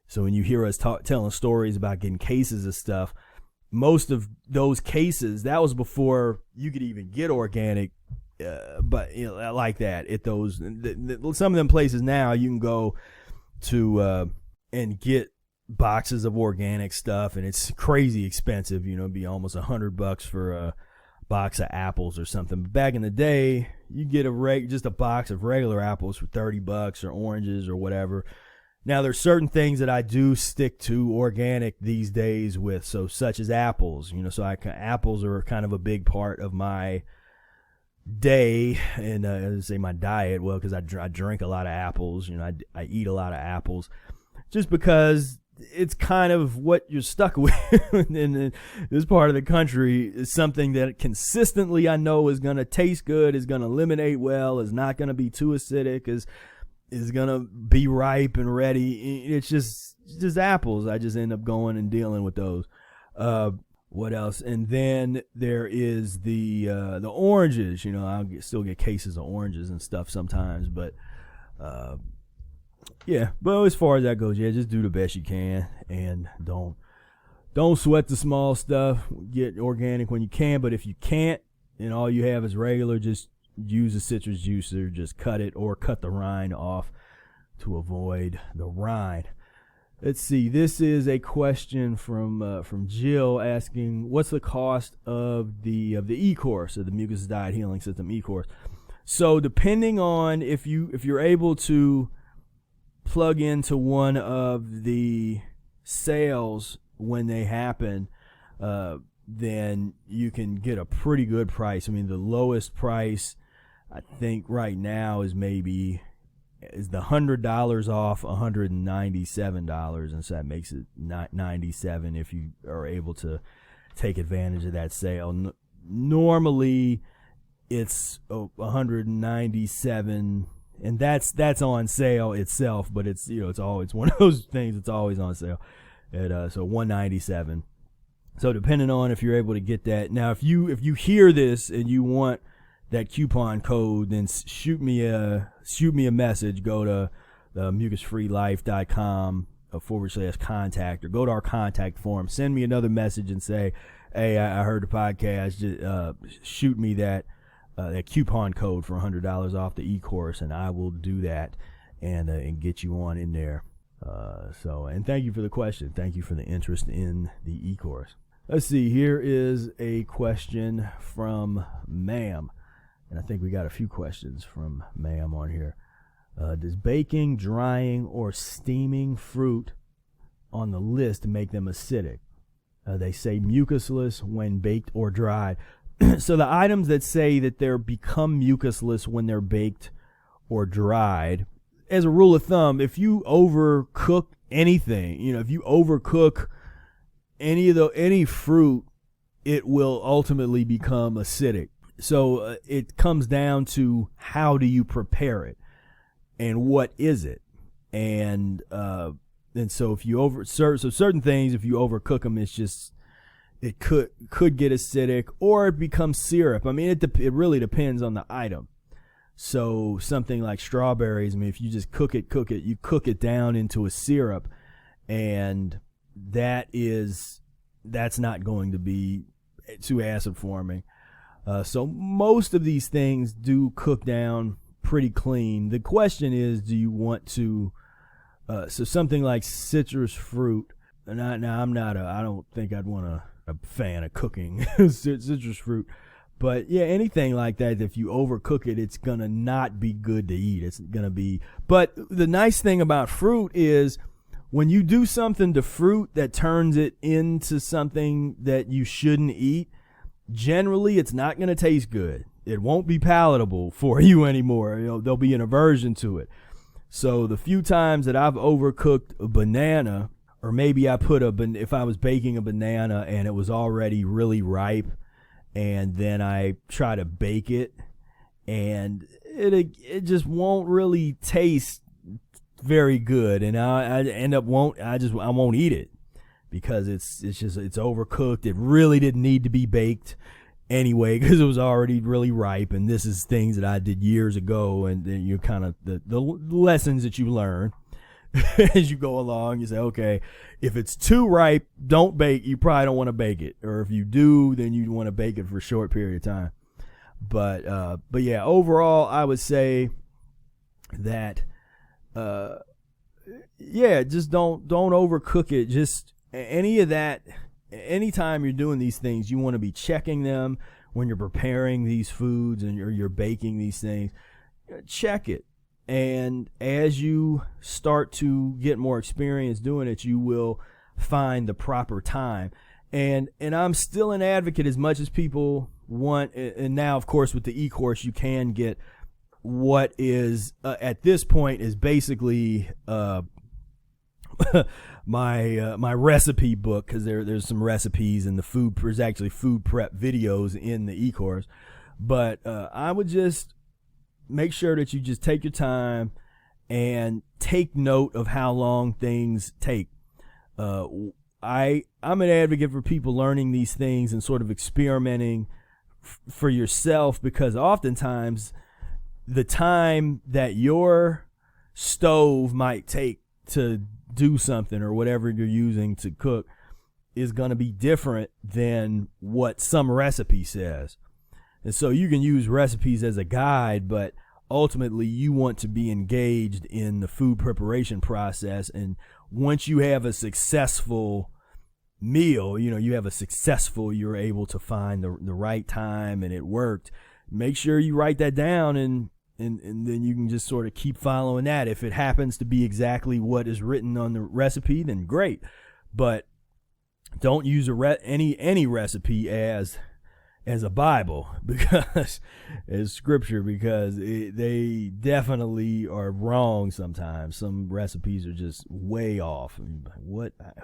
So when you hear us telling stories about getting cases of stuff, most of those cases, that was before you could even get organic. But like that at those some of them places now, you can go to and get boxes of organic stuff, and it's crazy expensive. It'd be almost $100 for a box of apples or something. But back in the day, you get just a box of regular apples for $30, or oranges or whatever. Now there's certain things that I do stick to organic these days with, so such as apples. So apples are kind of a big part of my day and my diet. Well, because I drink a lot of apples. I eat a lot of apples just because it's kind of what you're stuck with in this part of the country. Is something that consistently I know is going to taste good, is going to eliminate well, is not going to be too acidic, is going to be ripe and ready. It's just apples. I just end up going and dealing with those. What else? And then there is the oranges. I'll still get cases of oranges and stuff sometimes, but yeah. But as far as that goes, just do the best you can, and don't sweat the small stuff. Get organic when you can, but if you can't and all you have is regular, just use a citrus juicer. Just cut it, or cut the rind off to avoid the rind. Let's see. This is a question from Jill asking, what's the cost of the e-course, of the Mucus Diet Healing System e-course? So depending on if you're able to plug into one of the sales when they happen, then you can get a pretty good price. I mean, the lowest price I think right now is the $100 off $197, and so that makes it $97 if you are able to take advantage of that sale. Normally it's $197, and that's on sale itself, but it's it's always one of those things that's always on sale at so $197. So depending on if you're able to get that. Now if you hear this and you want that coupon code, then shoot me a message. Go to mucusfreelife.com /contact, or go to our contact form. Send me another message and say, hey, I heard the podcast. Just, shoot me that coupon code for $100 off the e-course, and I will do that and get you on in there. And thank you for the question. Thank you for the interest in the e-course. Let's see. Here is a question from Ma'am. And I think we got a few questions from Ma'am on here. Does baking, drying, or steaming fruit on the list make them acidic? They say mucusless when baked or dried. So the items that say that they're become mucusless when they're baked or dried, as a rule of thumb, if you overcook anything, if you overcook any fruit, it will ultimately become acidic. So it comes down to how do you prepare it and what is it? And so if you certain things, if you overcook them, it could get acidic or it becomes syrup. I mean, it really depends on the item. So something like strawberries, I mean, if you just cook it, you cook it down into a syrup, and that's not going to be too acid forming. So most of these things do cook down pretty clean. The question is, do you want to, so something like citrus fruit, I don't think I'd want a fan of cooking citrus fruit. But yeah, anything like that, if you overcook it, it's going to not be good to eat. It's going to be, but the nice thing about fruit is when you do something to fruit that turns it into something that you shouldn't eat, generally it's not going to taste good. It won't be palatable for you anymore. There'll be an aversion to it. So the few times that I've overcooked a banana, or maybe if I was baking a banana and it was already really ripe, and then I try to bake it, and it just won't really taste very good, and I won't eat it because it's overcooked. It really didn't need to be baked anyway because it was already really ripe, and this is things that I did years ago, and then you kind of the lessons that you learn as you go along. You say, okay, if it's too ripe, don't bake. You probably don't want to bake it, or if you do, then you want to bake it for a short period of time. But yeah, overall, I would say that, just don't overcook it. Just any of that. Anytime you're doing these things, you want to be checking them when you're preparing these foods and you're baking these things. Check it. And as you start to get more experience doing it, you will find the proper time. And I'm still an advocate as much as people want. And now, of course, with the e-course, you can get what is at this point is basically my recipe book, because there's some recipes and there's actually food prep videos in the e-course. But I would just make sure that you just take your time and take note of how long things take. I'm an advocate for people learning these things and sort of experimenting for yourself, because oftentimes the time that your stove might take to do something or whatever you're using to cook is going to be different than what some recipe says. And so you can use recipes as a guide, but ultimately you want to be engaged in the food preparation process. And once you have a successful meal, you're able to find the right time and it worked, make sure you write that down, and then you can just sort of keep following that. If it happens to be exactly what is written on the recipe, then great. But don't use any recipe as a Bible, because as scripture, because they definitely are wrong sometimes. Some recipes are just way off.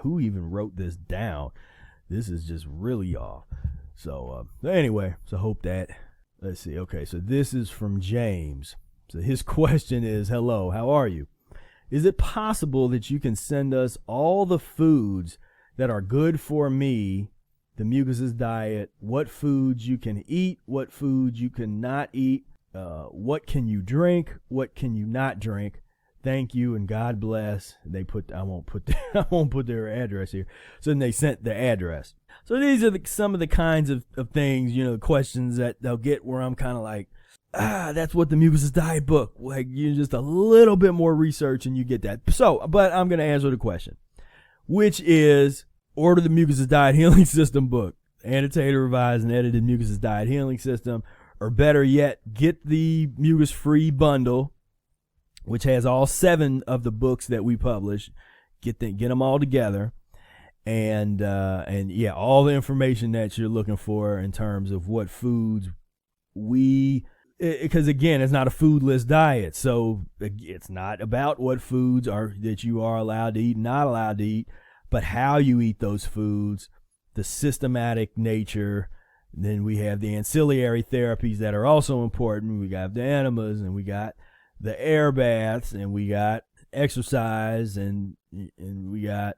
Who even wrote this down? This is just really off. So anyway, hope that, let's see. Okay, so this is from James. So his question is, hello, how are you? Is it possible that you can send us all the foods that are good for me, the Mucusless diet, what foods you can eat, what foods you cannot eat, what can you drink, what can you not drink? Thank you and God bless. I won't put their address here. So then they sent the address. So these are some of the kinds of things, questions that they'll get where I'm kind of like, that's what the Mucusless diet book. Like, you just a little bit more research and you get that. So, but I'm going to answer the question, which is, order the Mucusless Diet Healing System book, annotated, revised, and edited Mucusless Diet Healing System, or better yet, get the Mucus-free bundle, which has all 7 of the books that we publish. Get them all together, and yeah, all the information that you're looking for in terms of what foods we because again, it's not a foodless diet, so it's not about what foods are that you are allowed to eat, not allowed to eat, but how you eat those foods, the systematic nature. Then we have the ancillary therapies that are also important. We got the enemas, and we got the air baths, and we got exercise, and we got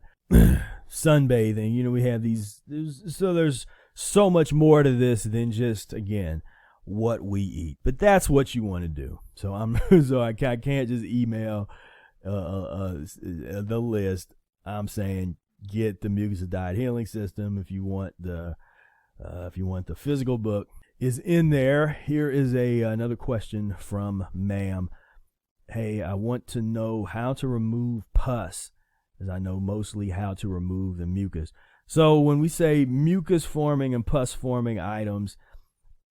sunbathing. You know, we have these. There's so much more to this than just, again, what we eat. But that's what you want to do. So I can't just email the list. I'm saying get the Mucus Diet Healing System if you want the physical book is in there. Here is another question from Ma'am. Hey, I want to know how to remove pus, as I know mostly how to remove the mucus. So when we say mucus forming and pus forming items,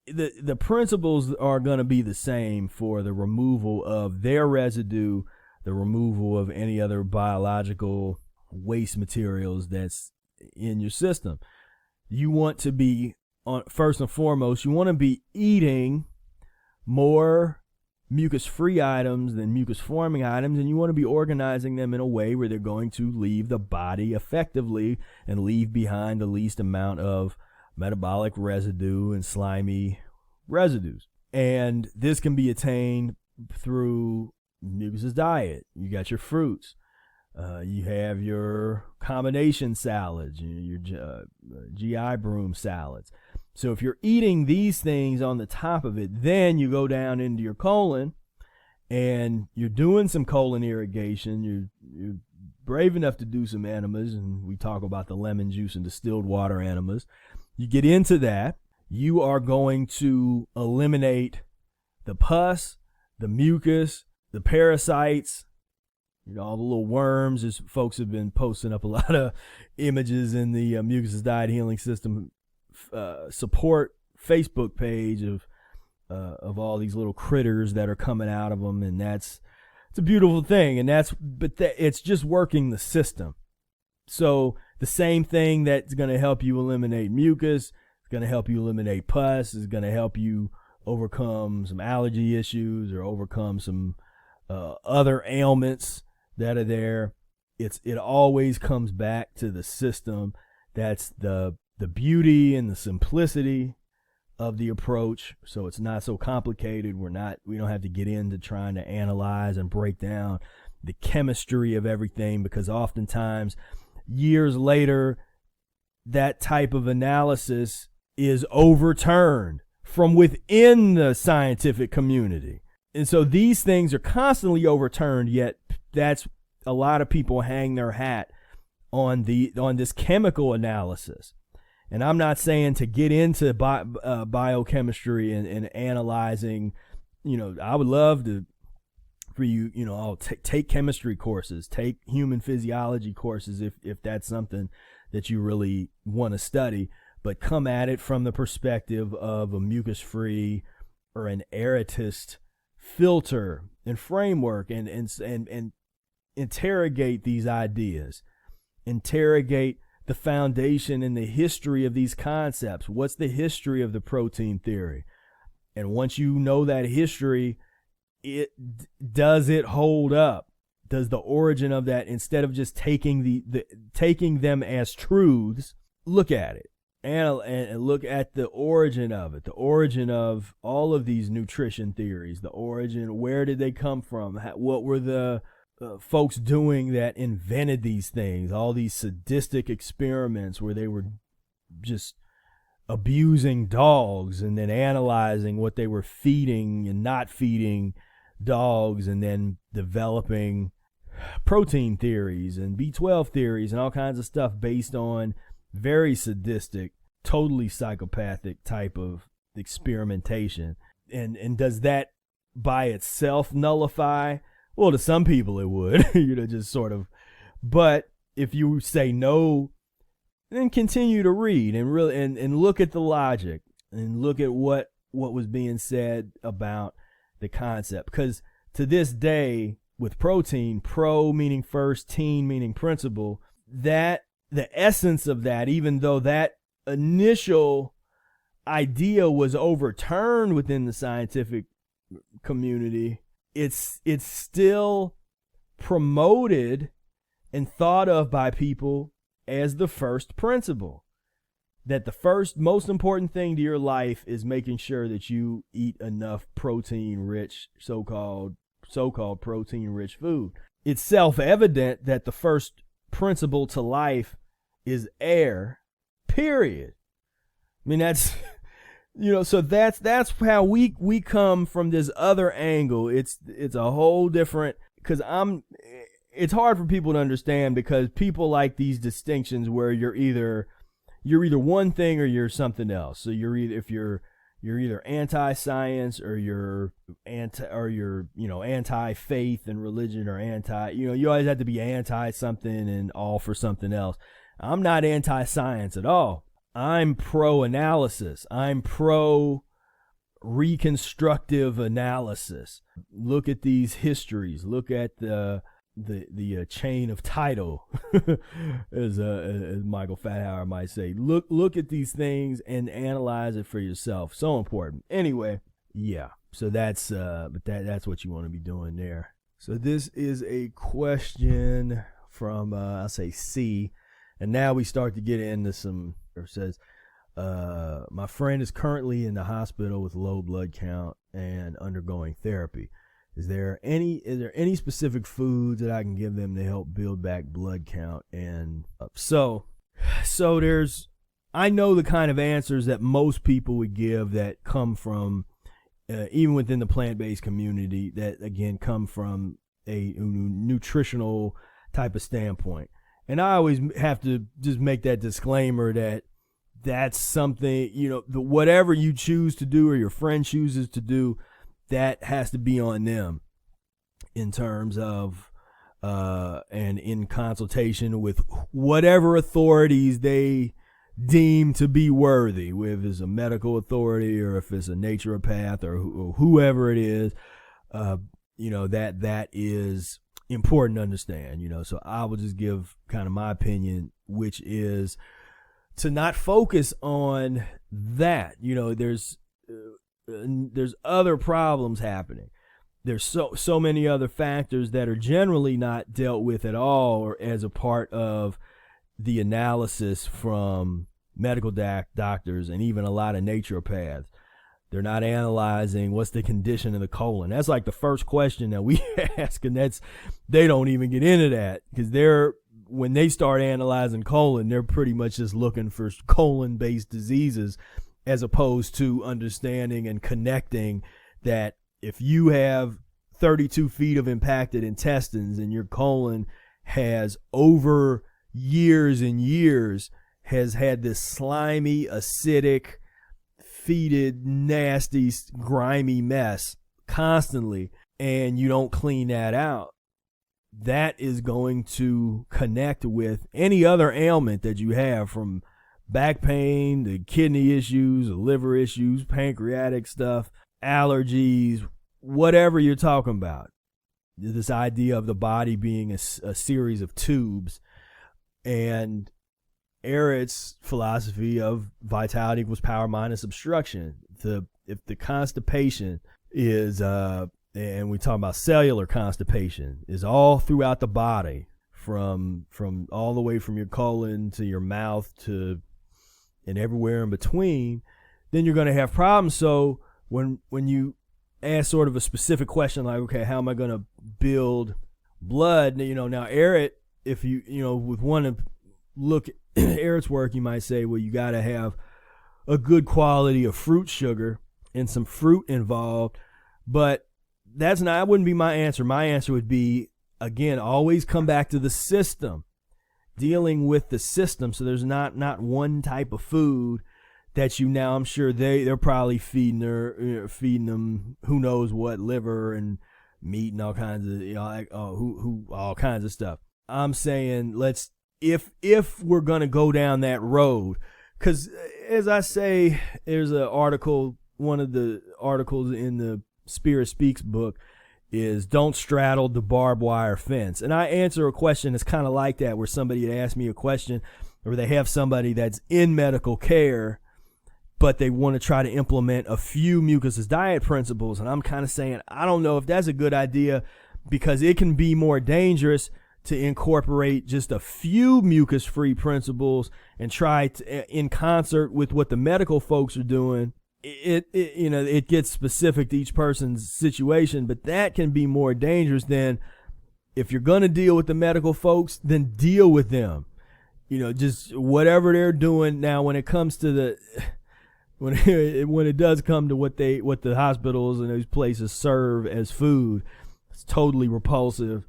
the principles are going to be the same for the removal of their residue, the removal of any other biological waste materials that's in your system. You want to be, first and foremost, you want to be eating more mucus-free items than mucus-forming items, and you want to be organizing them in a way where they're going to leave the body effectively and leave behind the least amount of metabolic residue and slimy residues. And this can be attained through Mucusless diet. You got your fruits. You have your combination salads, your GI broom salads. So if you're eating these things on the top of it, then you go down into your colon and you're doing some colon irrigation. You're brave enough to do some enemas, and we talk about the lemon juice and distilled water enemas. You get into that, you are going to eliminate the pus, the mucus, the parasites, all the little worms. As folks have been posting up a lot of images in the Mucusless Diet Healing System support Facebook page of all these little critters that are coming out of them, and it's a beautiful thing. And it's just working the system. So the same thing that's going to help you eliminate mucus, it's going to help you eliminate pus, is going to help you overcome some allergy issues or overcome some other ailments that are there. It always comes back to the system. That's the beauty and the simplicity of the approach. So it's not so complicated. We don't have to get into trying to analyze and break down the chemistry of everything, because oftentimes years later that type of analysis is overturned from within the scientific community. And so these things are constantly overturned, yet that's a lot of people hang their hat on this chemical analysis. And I'm not saying to get into biochemistry and analyzing. I would love for you, I'll take chemistry courses, take human physiology courses if that's something that you really want to study, but come at it from the perspective of a mucus-free or an aeratist filter and framework, and interrogate these ideas, interrogate the foundation and the history of these concepts. What's the history of the protein theory? And once you know that history, does it hold up? Does the origin of that, instead of just taking taking them as truths, look at it and look at the origin of it, the origin of all of these nutrition theories, the origin, where did they come from? What were the folks doing that invented these things, all these sadistic experiments where they were just abusing dogs and then analyzing what they were feeding and not feeding dogs, and then developing protein theories and B12 theories and all kinds of stuff based on very sadistic, totally psychopathic type of experimentation. And does that by itself nullify? Well, to some people it would, just sort of. But if you say no, then continue to read and really and look at the logic and look at what was being said about the concept. Because to this day, with protein, pro meaning first, teen meaning principle, that the essence of that, even though that initial idea was overturned within the scientific community, it's still promoted and thought of by people as the first principle. That the first most important thing to your life is making sure that you eat enough protein-rich, so-called protein-rich food. It's self-evident that the first principle to life is air, period. I mean, that's, so that's how we come from this other angle. It's a whole different, because it's hard for people to understand, because people like these distinctions where you're either one thing or you're something else. So you're either anti-science or you're anti-faith and religion, or you always have to be anti something and all for something else. I'm not anti-science at all. I'm pro-analysis. I'm pro-reconstructive analysis. Look at these histories. Look at the chain of title, as Michael Fathauer might say. Look at these things and analyze it for yourself. So important. Anyway, yeah. So that's what you want to be doing there. So this is a question from I'll say C, and now we start to get into some. It says, my friend is currently in the hospital with low blood count and undergoing therapy. Is there any specific foods that I can give them to help build back blood count? And so I know the kind of answers that most people would give that come from, even within the plant-based community, that again come from a nutritional type of standpoint. And I always have to just make that disclaimer that that's something, whatever you choose to do or your friend chooses to do, that has to be on them in terms of and in consultation with whatever authorities they deem to be worthy, if it's a medical authority or if it's a naturopath or whoever it is, that is important to understand, So I will just give kind of my opinion, which is to not focus on that. There's other problems happening. There's so many other factors that are generally not dealt with at all, or as a part of the analysis from medical doctors and even a lot of naturopaths. They're not analyzing what's the condition of the colon. That's like the first question that we ask, and they don't even get into that, because when they start analyzing colon, they're pretty much just looking for colon-based diseases, as opposed to understanding and connecting that if you have 32 feet of impacted intestines and your colon has over years and years has had this slimy, acidic, fetid, nasty, grimy mess constantly, and you don't clean that out, that is going to connect with any other ailment that you have, from back pain, the kidney issues, the liver issues, pancreatic stuff, allergies, whatever you're talking about. This idea of the body being a series of tubes, and Ehret's philosophy of vitality equals power minus obstruction. If the constipation is, and we talk about cellular constipation, is all throughout the body, from all the way from your colon to your mouth to and everywhere in between, then you're going to have problems. So when you ask sort of a specific question like, okay, how am I going to build blood? Now Ehret, if you would want to look at Ehret's work, you might say, well, you got to have a good quality of fruit sugar and some fruit involved. But that wouldn't be my answer. My answer would be, again, always come back to the system, dealing with the system. So there's not one type of food that I'm sure they're probably feeding them who knows what, liver and meat and all kinds of all kinds of stuff. I'm saying if we're gonna go down that road, because as I say, there's an article, one of the articles in the Spirit Speaks book is don't straddle the barbed wire fence. And I answer a question that's kind of like that, where somebody had asked me a question, or they have somebody that's in medical care but they want to try to implement a few mucusless diet principles. And I'm kind of saying, I don't know if that's a good idea, because it can be more dangerous to incorporate just a few mucus-free principles and try to, in concert with what the medical folks are doing. It gets specific to each person's situation, but that can be more dangerous than, if you're going to deal with the medical folks, then deal with them. Just whatever they're doing. Now, when it comes to when it does come to what the hospitals and those places serve as food, it's totally repulsive.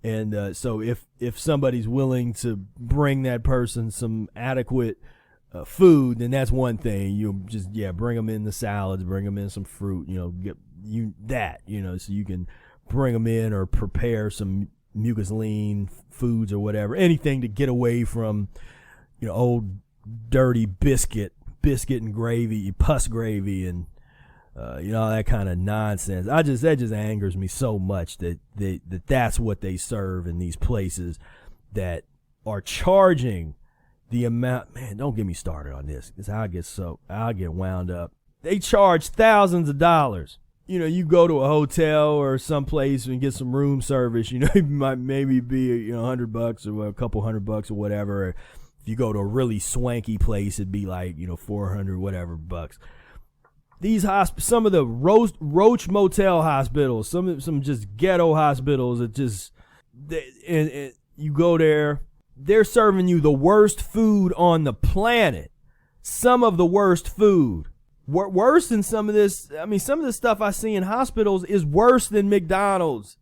And so if somebody's willing to bring that person some adequate food, then that's one thing. You just bring them in the salads, bring them in some fruit. So you can bring them in, or prepare some mucus lean foods or whatever, anything to get away from old dirty biscuit and gravy, pus gravy, and all that kind of nonsense. That just angers me so much that's what they serve in these places that are charging the amount. Man, don't get me started on this, because I'll get wound up. They charge thousands of dollars. You go to a hotel or someplace and get some room service. It might maybe be $100 or a couple $100 or whatever. If you go to a really swanky place, it'd be like 400 whatever bucks. These some of the roach motel hospitals, some just ghetto hospitals, and you go there, they're serving you the worst food on the planet. Some of the worst food. Worse than some of this. I mean, some of the stuff I see in hospitals is worse than McDonald's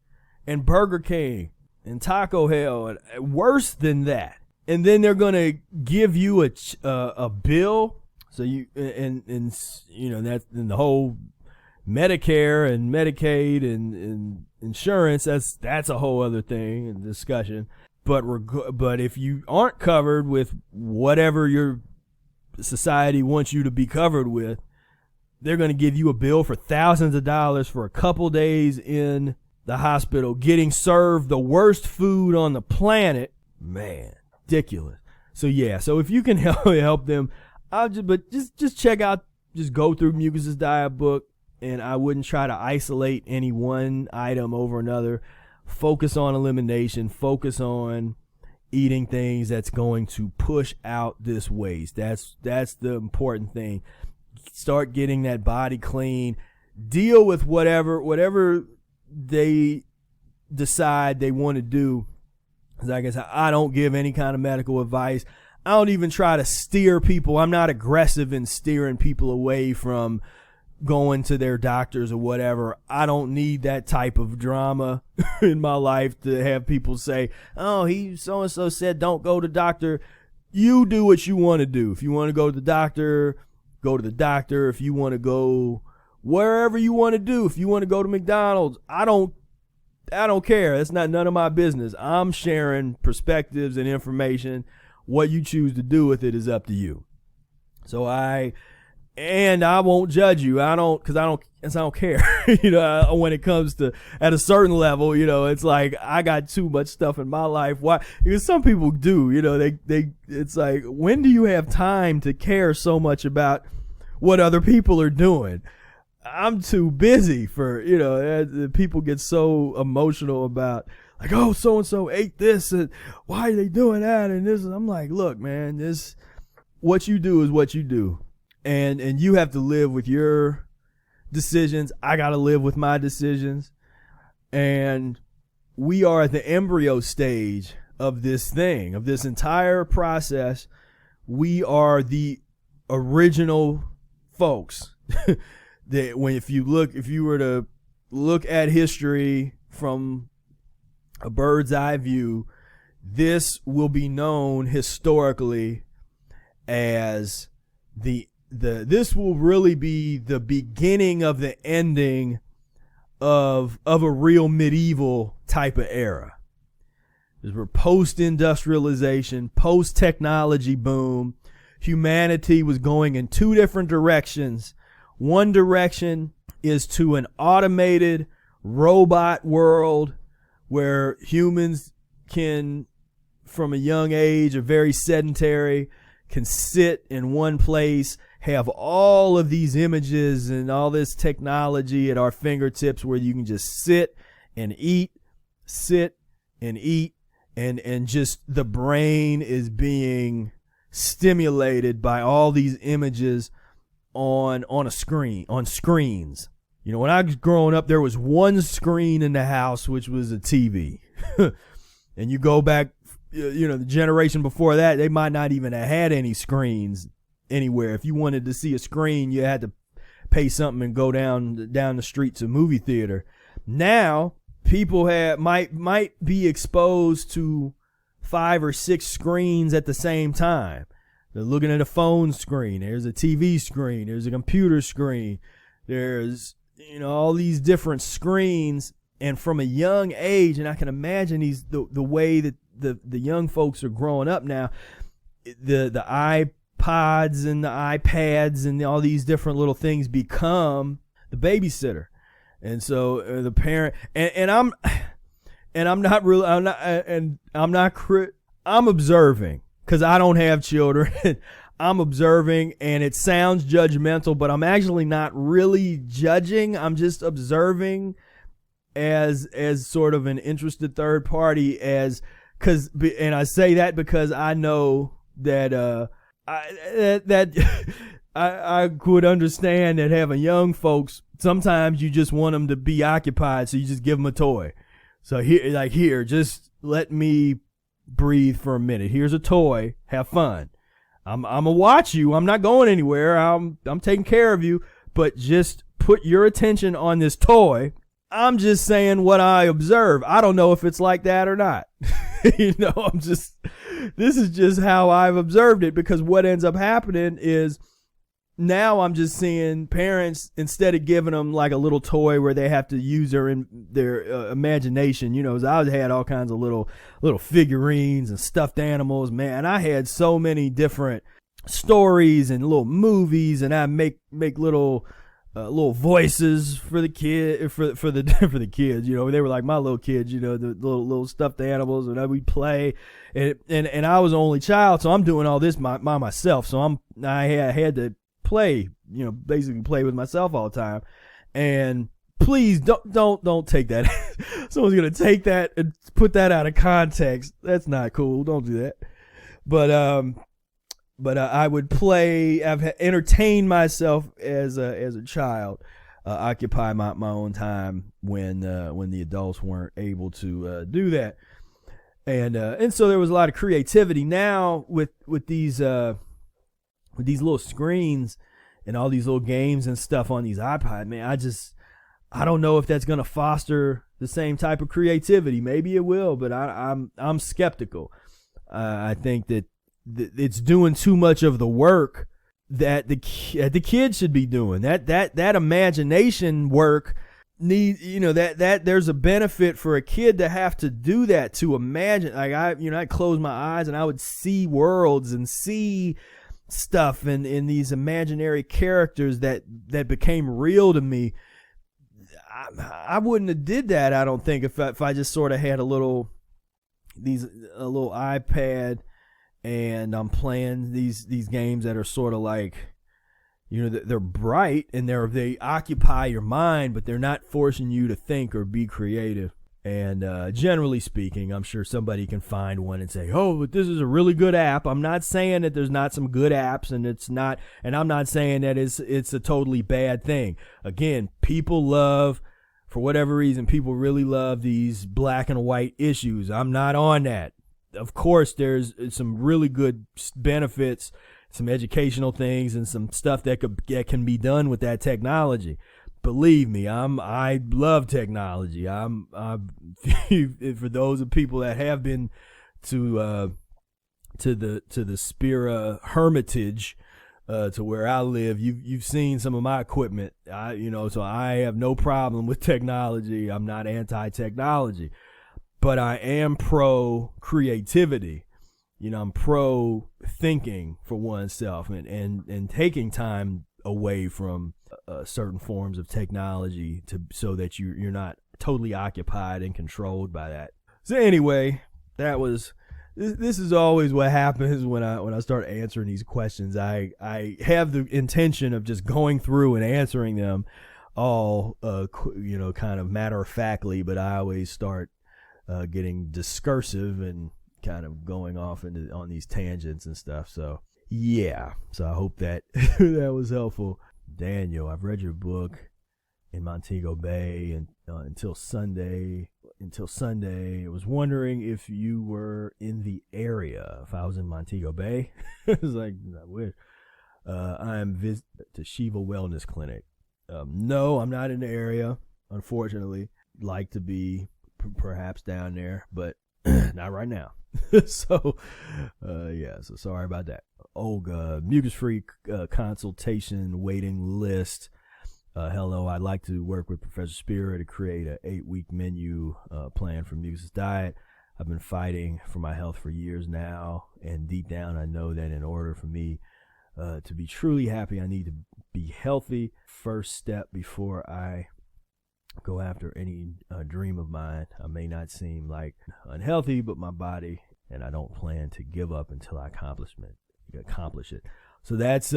and Burger King and Taco Hell, and worse than that. And then they're gonna give you a bill. So that's in the whole Medicare and Medicaid and insurance. That's a whole other thing and discussion. But if you aren't covered with whatever your society wants you to be covered with, they're going to give you a bill for thousands of dollars for a couple days in the hospital, getting served the worst food on the planet. Man, ridiculous. So if you can help them, just check out, just go through Mucusless Diet book, and I wouldn't try to isolate any one item over another. Focus on elimination. Focus on eating things that's going to push out this waste. That's the important thing. Start getting that body clean. Deal with whatever they decide they want to do. Like I said, I don't give any kind of medical advice. I don't even try to steer people. I'm not aggressive in steering people away from going to their doctors or whatever. I don't need that type of drama in my life to have people say, oh, he so-and-so said don't go to doctor. You do what you want to do. If you want to go to the doctor, go to the doctor. If you want to go wherever you want to do, if you want to go to McDonald's, I don't care. That's none of my business. I'm sharing perspectives and information. What you choose to do with it is up to you. So I won't judge you. I don't care. When it comes to at a certain level, it's like I got too much stuff in my life. Why? Because some people do. It's like, when do you have time to care so much about what other people are doing? I'm too busy for, people get so emotional about, like, oh, so-and-so ate this, and why are they doing that, and this. And I'm like, look, man, what you do is what you do. And you have to live with your decisions. I got to live with my decisions. And we are at the embryo stage of this thing, of this entire process. We are the original folks. If you were to look at history from a bird's eye view, this will be known historically as this will really be the beginning of the ending of a real medieval type of era. We're post-industrialization, post-technology boom. Humanity was going in two different directions. One direction is to an automated robot world where humans can, from a young age, are very sedentary, can sit in one place, have all of these images and all this technology at our fingertips where you can just sit and eat, and just the brain is being stimulated by all these images on screens. You know, when I was growing up, there was one screen in the house, which was a TV. And you go back, you know, the generation before that, they might not even have had any screens anywhere. If you wanted to see a screen, you had to pay something and go down the street to a movie theater. Now, people might be exposed to 5 or 6 screens at the same time. They're looking at a phone screen. There's a TV screen. There's a computer screen. There's, you know, all these different screens. And from a young age, and I can imagine the way that the young folks are growing up now, the iPods and the iPads and all these different little things become the babysitter. And so the parent, I'm observing, because I don't have children. I'm observing, and it sounds judgmental, but I'm actually not really judging. I'm just observing as sort of an interested third party, and I say that because I know that I could understand that having young folks, sometimes you just want them to be occupied, so you just give them a toy. So here, just let me breathe for a minute. Here's a toy. Have fun. I'm gonna watch you. I'm not going anywhere. I'm taking care of you, but just put your attention on this toy. I'm just saying what I observe. I don't know if it's like that or not. You know, this is just how I've observed it, because what ends up happening is now I'm just seeing parents, instead of giving them like a little toy where they have to use their imagination, you know, as I had all kinds of little figurines and stuffed animals, man. I had so many different stories and little movies, and I make little voices for the kid, for the kids, you know. They were like my little kids, you know, the little stuffed animals, and we play, and I was the only child, so I'm doing all this by myself. So I had to play, you know, basically play with myself all the time. And please don't take that. Someone's gonna take that and put that out of context. That's not cool. Don't do that. But I would play. I've entertained myself as a child, occupy my own time when the adults weren't able to do that, and so there was a lot of creativity. Now with these little screens and all these little games and stuff on these iPod, man, I don't know if that's gonna foster the same type of creativity. Maybe it will, but I'm skeptical. I think that it's doing too much of the work that the kids should be doing. That imagination work need, you know, that there's a benefit for a kid to have to do that, to imagine. Like I'd close my eyes and I would see worlds and see stuff and in these imaginary characters that became real to me. I wouldn't have did that, I don't think, if I just sort of had a little iPad and I'm playing these games that are sort of like, you know, they're bright and they occupy your mind, but they're not forcing you to think or be creative. And generally speaking, I'm sure somebody can find one and say, oh, but this is a really good app. I'm not saying that there's not some good apps, and I'm not saying that it's a totally bad thing. Again, for whatever reason, people really love these black and white issues. I'm not on that. Of course, there's some really good benefits, some educational things, and some stuff that can be done with that technology. Believe me, I love technology. For those of people that have been to the Spira Hermitage, to where I live, you've seen some of my equipment. So I have no problem with technology. I'm not anti-technology, but I am pro creativity. You know, I'm pro thinking for oneself and taking time away from certain forms of technology so that you're not totally occupied and controlled by that. So anyway, that was this is always what happens when I start answering these questions. I have the intention of just going through and answering them all, kind of matter of factly, but I always start getting discursive and kind of going off on these tangents and stuff. So yeah, so I hope that that was helpful. Daniel, I've read your book in Montego Bay and until Sunday. I was wondering if you were in the area. If I was in Montego Bay, I was like, I wish. I'm to Shiva Wellness Clinic. No, I'm not in the area. Unfortunately, like to be perhaps down there, but not right now. So sorry about that. Mucus-free consultation waiting list. Hello, I'd like to work with Professor Spira to create an 8-week menu plan for Mucusless diet. I've been fighting for my health for years now, and deep down I know that in order for me to be truly happy, I need to be healthy. First step before I go after any dream of mine. I may not seem like unhealthy, but my body, and I don't plan to give up until I accomplish it. So that's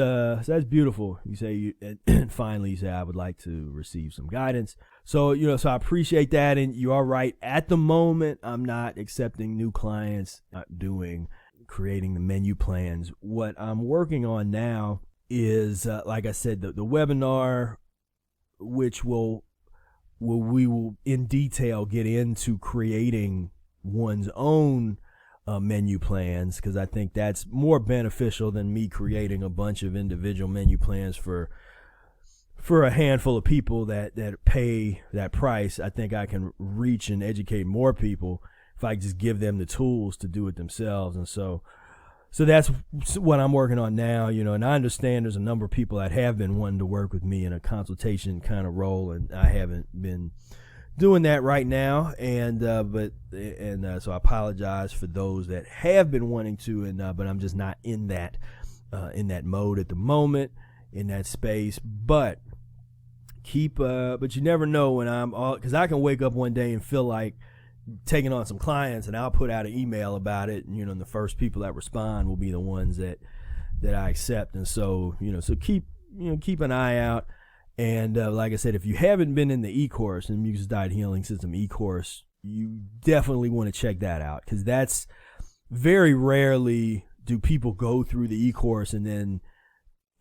beautiful. You say and finally you say I would like to receive some guidance. So so I appreciate that, and you are right. At the moment, I'm not accepting new clients, not creating the menu plans. What I'm working on now is, like I said, the webinar, which we will in detail get into creating one's own menu plans, because I think that's more beneficial than me creating a bunch of individual menu plans for a handful of people that pay that price. I think I can reach and educate more people if I just give them the tools to do it themselves. And so that's what I'm working on now, and I understand there's a number of people that have been wanting to work with me in a consultation kind of role, and I haven't been doing that right now, and so I apologize for those that have been wanting to, but I'm just not in that mode at the moment, in that space. But but you never know when because I can wake up one day and feel like taking on some clients, and I'll put out an email about it, and the first people that respond will be the ones that I accept. And so so keep an eye out. And like I said, if you haven't been in the e-course, in Mucus Diet Healing System e-course, you definitely want to check that out, because that's very rarely do people go through the e-course and then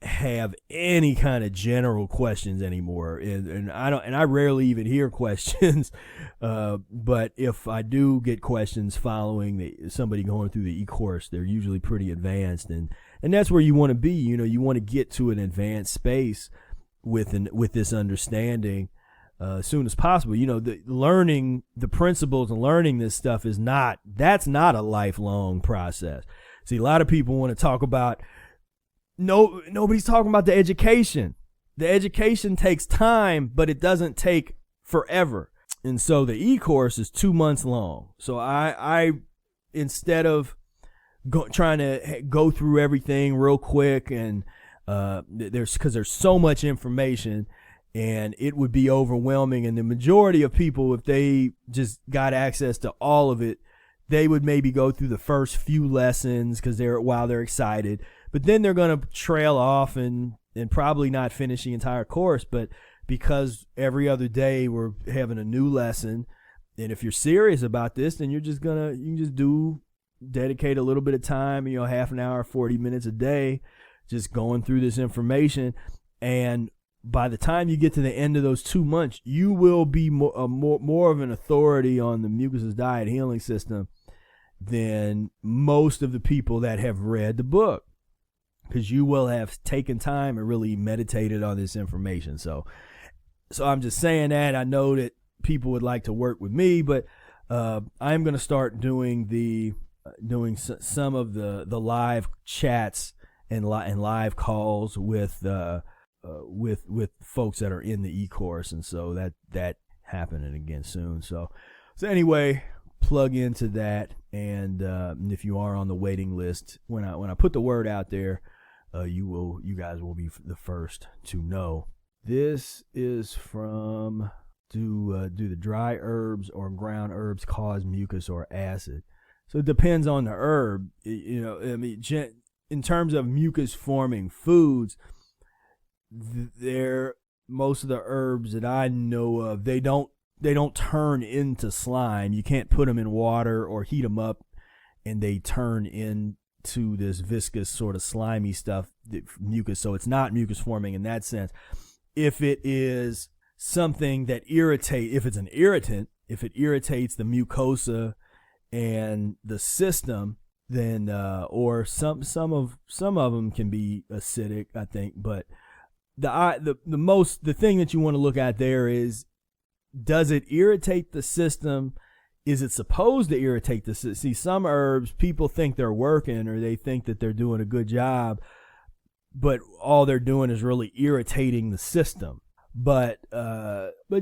have any kind of general questions anymore. And I rarely even hear questions. But if I do get questions following somebody going through the e-course, they're usually pretty advanced, and that's where you want to be. You want to get to an advanced space with this understanding as soon as possible. Learning the principles and learning this stuff that's not a lifelong process. See, a lot of people want to talk about, nobody's talking about the education. The education takes time, but it doesn't take forever. And so the e-course is 2 months long. So I instead of trying to go through everything real quick, and because there's so much information, and it would be overwhelming. And the majority of people, if they just got access to all of it, they would maybe go through the first few lessons while they're excited, but then they're going to trail off and probably not finish the entire course. But because every other day we're having a new lesson, and if you're serious about this, then you can just dedicate a little bit of time, half an hour, 40 minutes a day, just going through this information. And by the time you get to the end of those 2 months, you will be more of an authority on the Mucusless diet healing system than most of the people that have read the book, because you will have taken time and really meditated on this information. So I'm just saying that. I know that people would like to work with me, but I'm going to start doing some of the live chats and live calls with folks that are in the e-course, and so that happening again soon. So anyway, plug into that, and if you are on the waiting list, when I put the word out there, you guys will be the first to know. This is from do the dry herbs or ground herbs cause mucus or acid? So it depends on the herb. You know, I mean, in terms of mucus forming foods, most of the herbs that I know of, they don't turn into slime. You can't put them in water or heat them up and they turn into this viscous sort of slimy stuff, mucus. So it's not mucus forming in that sense. If it is something that if it's an irritant, if it irritates the mucosa and the system, then or some of them can be acidic, I think. But the thing that you want to look at there is, does it irritate the system? Is it supposed to irritate the system? See, some herbs, people think they're working or they think that they're doing a good job, but all they're doing is really irritating the system. But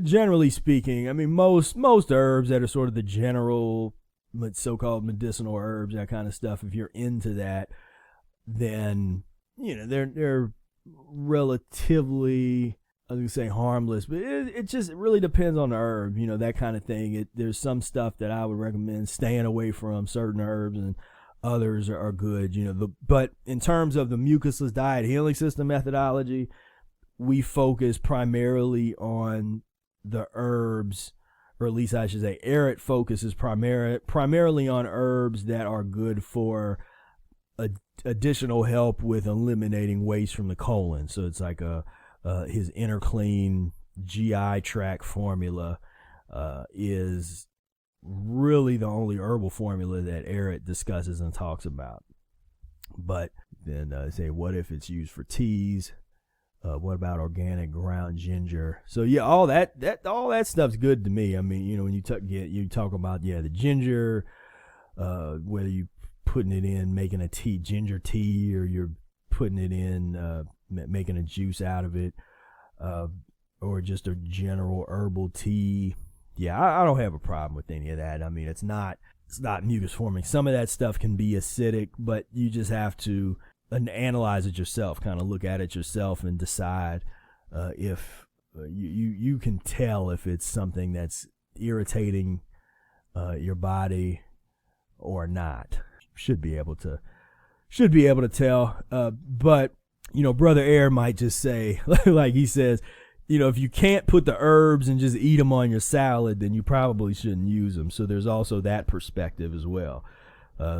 generally speaking, I mean, most herbs that are sort of the general so-called medicinal herbs, that kind of stuff, if you're into that, then, you know, they're relatively, I was going to say harmless, but it just really depends on the herb, you know, that kind of thing. There's some stuff that I would recommend staying away from, certain herbs, and others are good, you know. But in terms of the mucusless diet healing system methodology, we focus primarily on the herbs, or at least I should say Erit focuses primarily on herbs that are good for additional help with eliminating waste from the colon. So it's like his Inner Clean GI tract formula is really the only herbal formula that Erit discusses and talks about. But then say, what if it's used for teas? What about organic ground ginger? So yeah, all that stuff's good to me. I mean, you know, when you talk about the ginger, whether you putting it in making a ginger tea, or you're putting it in making a juice out of it, or just a general herbal tea. Yeah, I don't have a problem with any of that. I mean, it's not mucus forming. Some of that stuff can be acidic, but you just have to analyze it yourself, kind of look at it yourself and decide if you can tell if it's something that's irritating your body or not. Should be able to tell. But you know, Brother Air might just say, like he says, you know, if you can't put the herbs and just eat them on your salad, then you probably shouldn't use them. So there's also that perspective as well.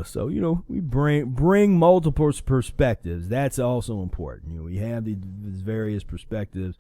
So, you know, we bring multiple perspectives. That's also important. You know, we have these various perspectives,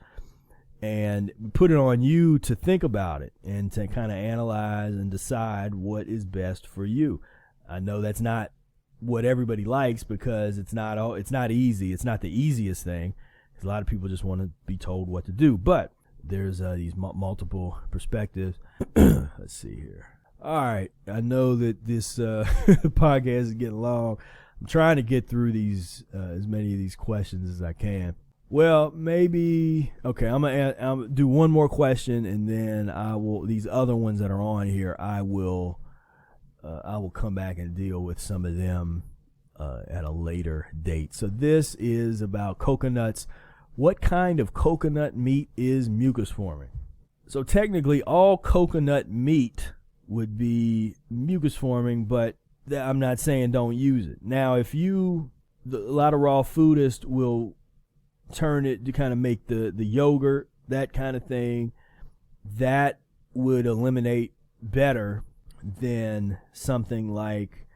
and put it on you to think about it and to kind of analyze and decide what is best for you. I know that's not what everybody likes, because it's not easy. It's not the easiest thing, because a lot of people just want to be told what to do. But there's these multiple perspectives. Let's see here. All right, I know that this podcast is getting long. I'm trying to get through these as many of these questions as I can. Well, maybe okay. I'm gonna do one more question, and then I will. These other ones that are on here, I will come back and deal with some of them at a later date. So this is about coconuts. What kind of coconut meat is mucus forming? So technically, all coconut meat would be mucus forming, but I'm not saying don't use it. Now, a lot of raw foodists will turn it to kind of make the yogurt, that kind of thing. That would eliminate better than something like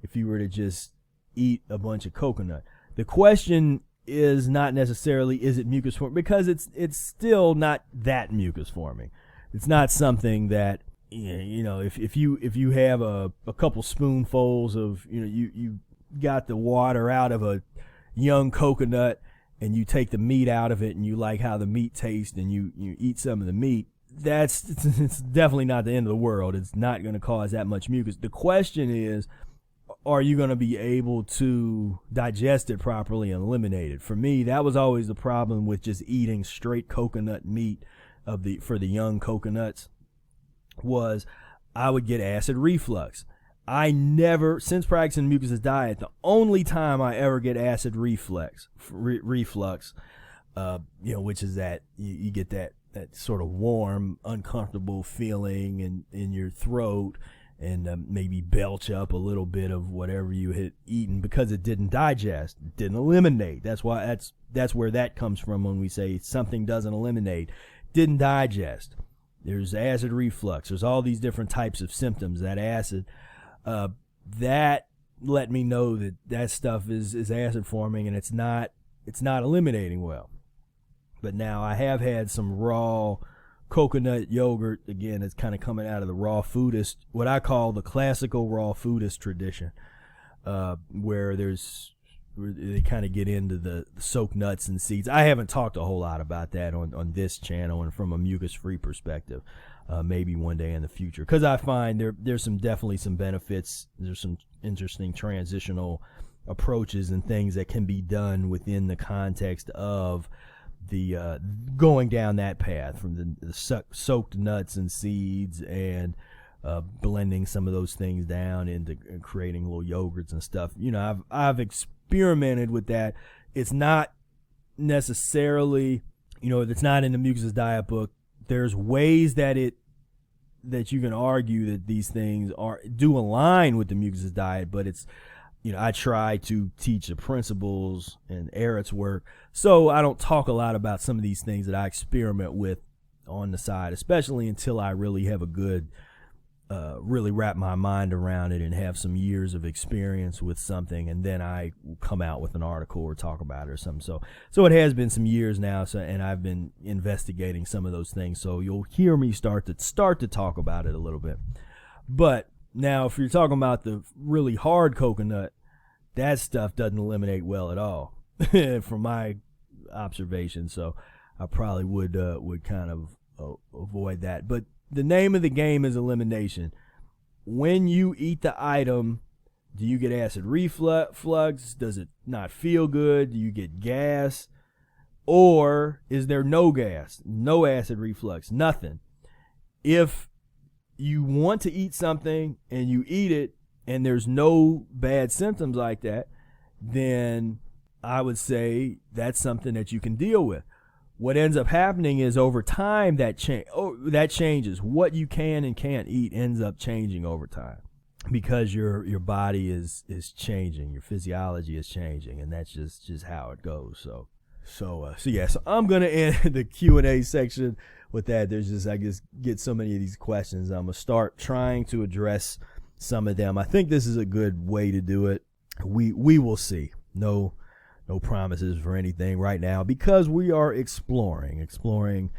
if you were to just eat a bunch of coconut. The question is not necessarily is it mucus forming, because it's still not that mucus forming. It's not something that, you know, if you have a couple spoonfuls of, you know, you got the water out of a young coconut and you take the meat out of it and you like how the meat tastes and you eat some of the meat, it's definitely not the end of the world. It's not going to cause that much mucus. The question is, are you going to be able to digest it properly and eliminate it? For me, that was always the problem with just eating straight coconut meat for the young coconuts, was I would get acid reflux. I never, since practicing mucusless diet, the only time I ever get acid reflux, you know, which is that you get that sort of warm, uncomfortable feeling in your throat, maybe belch up a little bit of whatever you had eaten because it didn't digest, it didn't eliminate. That's why that's where that comes from when we say something doesn't eliminate, didn't digest. There's acid reflux. There's all these different types of symptoms. That acid, that let me know that stuff is acid forming and it's not eliminating well. But now I have had some raw coconut yogurt. Again, it's kind of coming out of the raw foodist, what I call the classical raw foodist tradition, where they kind of get into the soaked nuts and seeds. I haven't talked a whole lot about that on this channel and from a mucus-free perspective. Maybe one day in the future, because I find there's definitely some benefits. There's some interesting transitional approaches and things that can be done within the context of the going down that path from the soaked nuts and seeds and blending some of those things down into creating little yogurts and stuff. I've experimented with that. It's not necessarily, it's not in the Mucusless diet book. There's ways that you can argue that these things do align with the Mucusless diet, but it's, I try to teach the principles and Eric's work, so I don't talk a lot about some of these things that I experiment with on the side, especially until I really have a good, really wrap my mind around it and have some years of experience with something, and then I come out with an article or talk about it or something. So it has been some years now, and I've been investigating some of those things, so you'll hear me start to talk about it a little bit. But now, if you're talking about the really hard coconut, that stuff doesn't eliminate well at all, from my observation. So I probably would kind of avoid that. But the name of the game is elimination. When you eat the item, do you get acid reflux? Does it not feel good? Do you get gas? Or is there no gas, no acid reflux, nothing? If you want to eat something and you eat it and there's no bad symptoms like that, then I would say that's something that you can deal with. What ends up happening is over time that changes. What you can and can't eat ends up changing over time because your body is changing, your physiology is changing, and that's just how it goes. So I'm gonna end the Q&A section with that. There's I just get so many of these questions. I'm gonna start trying to address some of them. I think this is a good way to do it. We will see. No promises for anything right now because we are exploring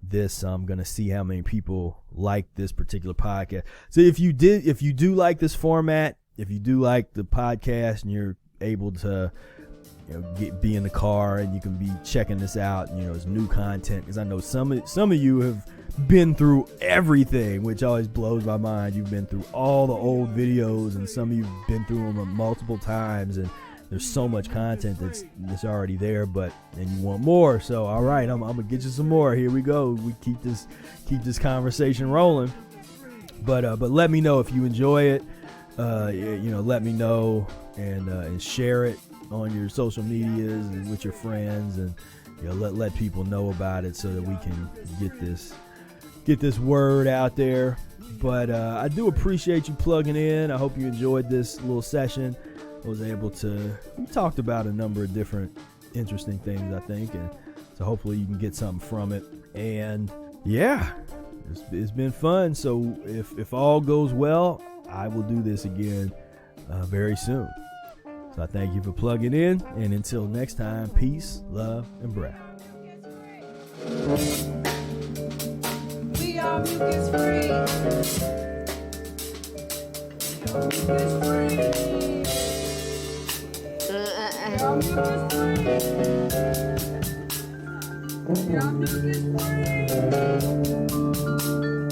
this. I'm gonna see how many people like this particular podcast. So if you do like this format, if you do like the podcast and you're able to be in the car and you can be checking this out, it's new content, because I know some of you have been through everything, which always blows my mind. You've been through all the old videos, and some of you've been through them multiple times, and there's so much content that's already there, and you want more. So all right, I'm gonna get you some more. Here we go. We keep this conversation rolling. But let me know if you enjoy it. Let me know and share it on your social medias and with your friends, and let people know about it so that we can get this word out there. But I do appreciate you plugging in. I hope you enjoyed this little session. We talked about a number of different interesting things, I think, and so hopefully you can get something from it. And yeah, it's been fun. So if all goes well, I will do this again very soon. So I thank you for plugging in, and until next time, peace, love, and breath. We are mucus-free. We are mucus-free. We are mucus-free. We are mucus-free.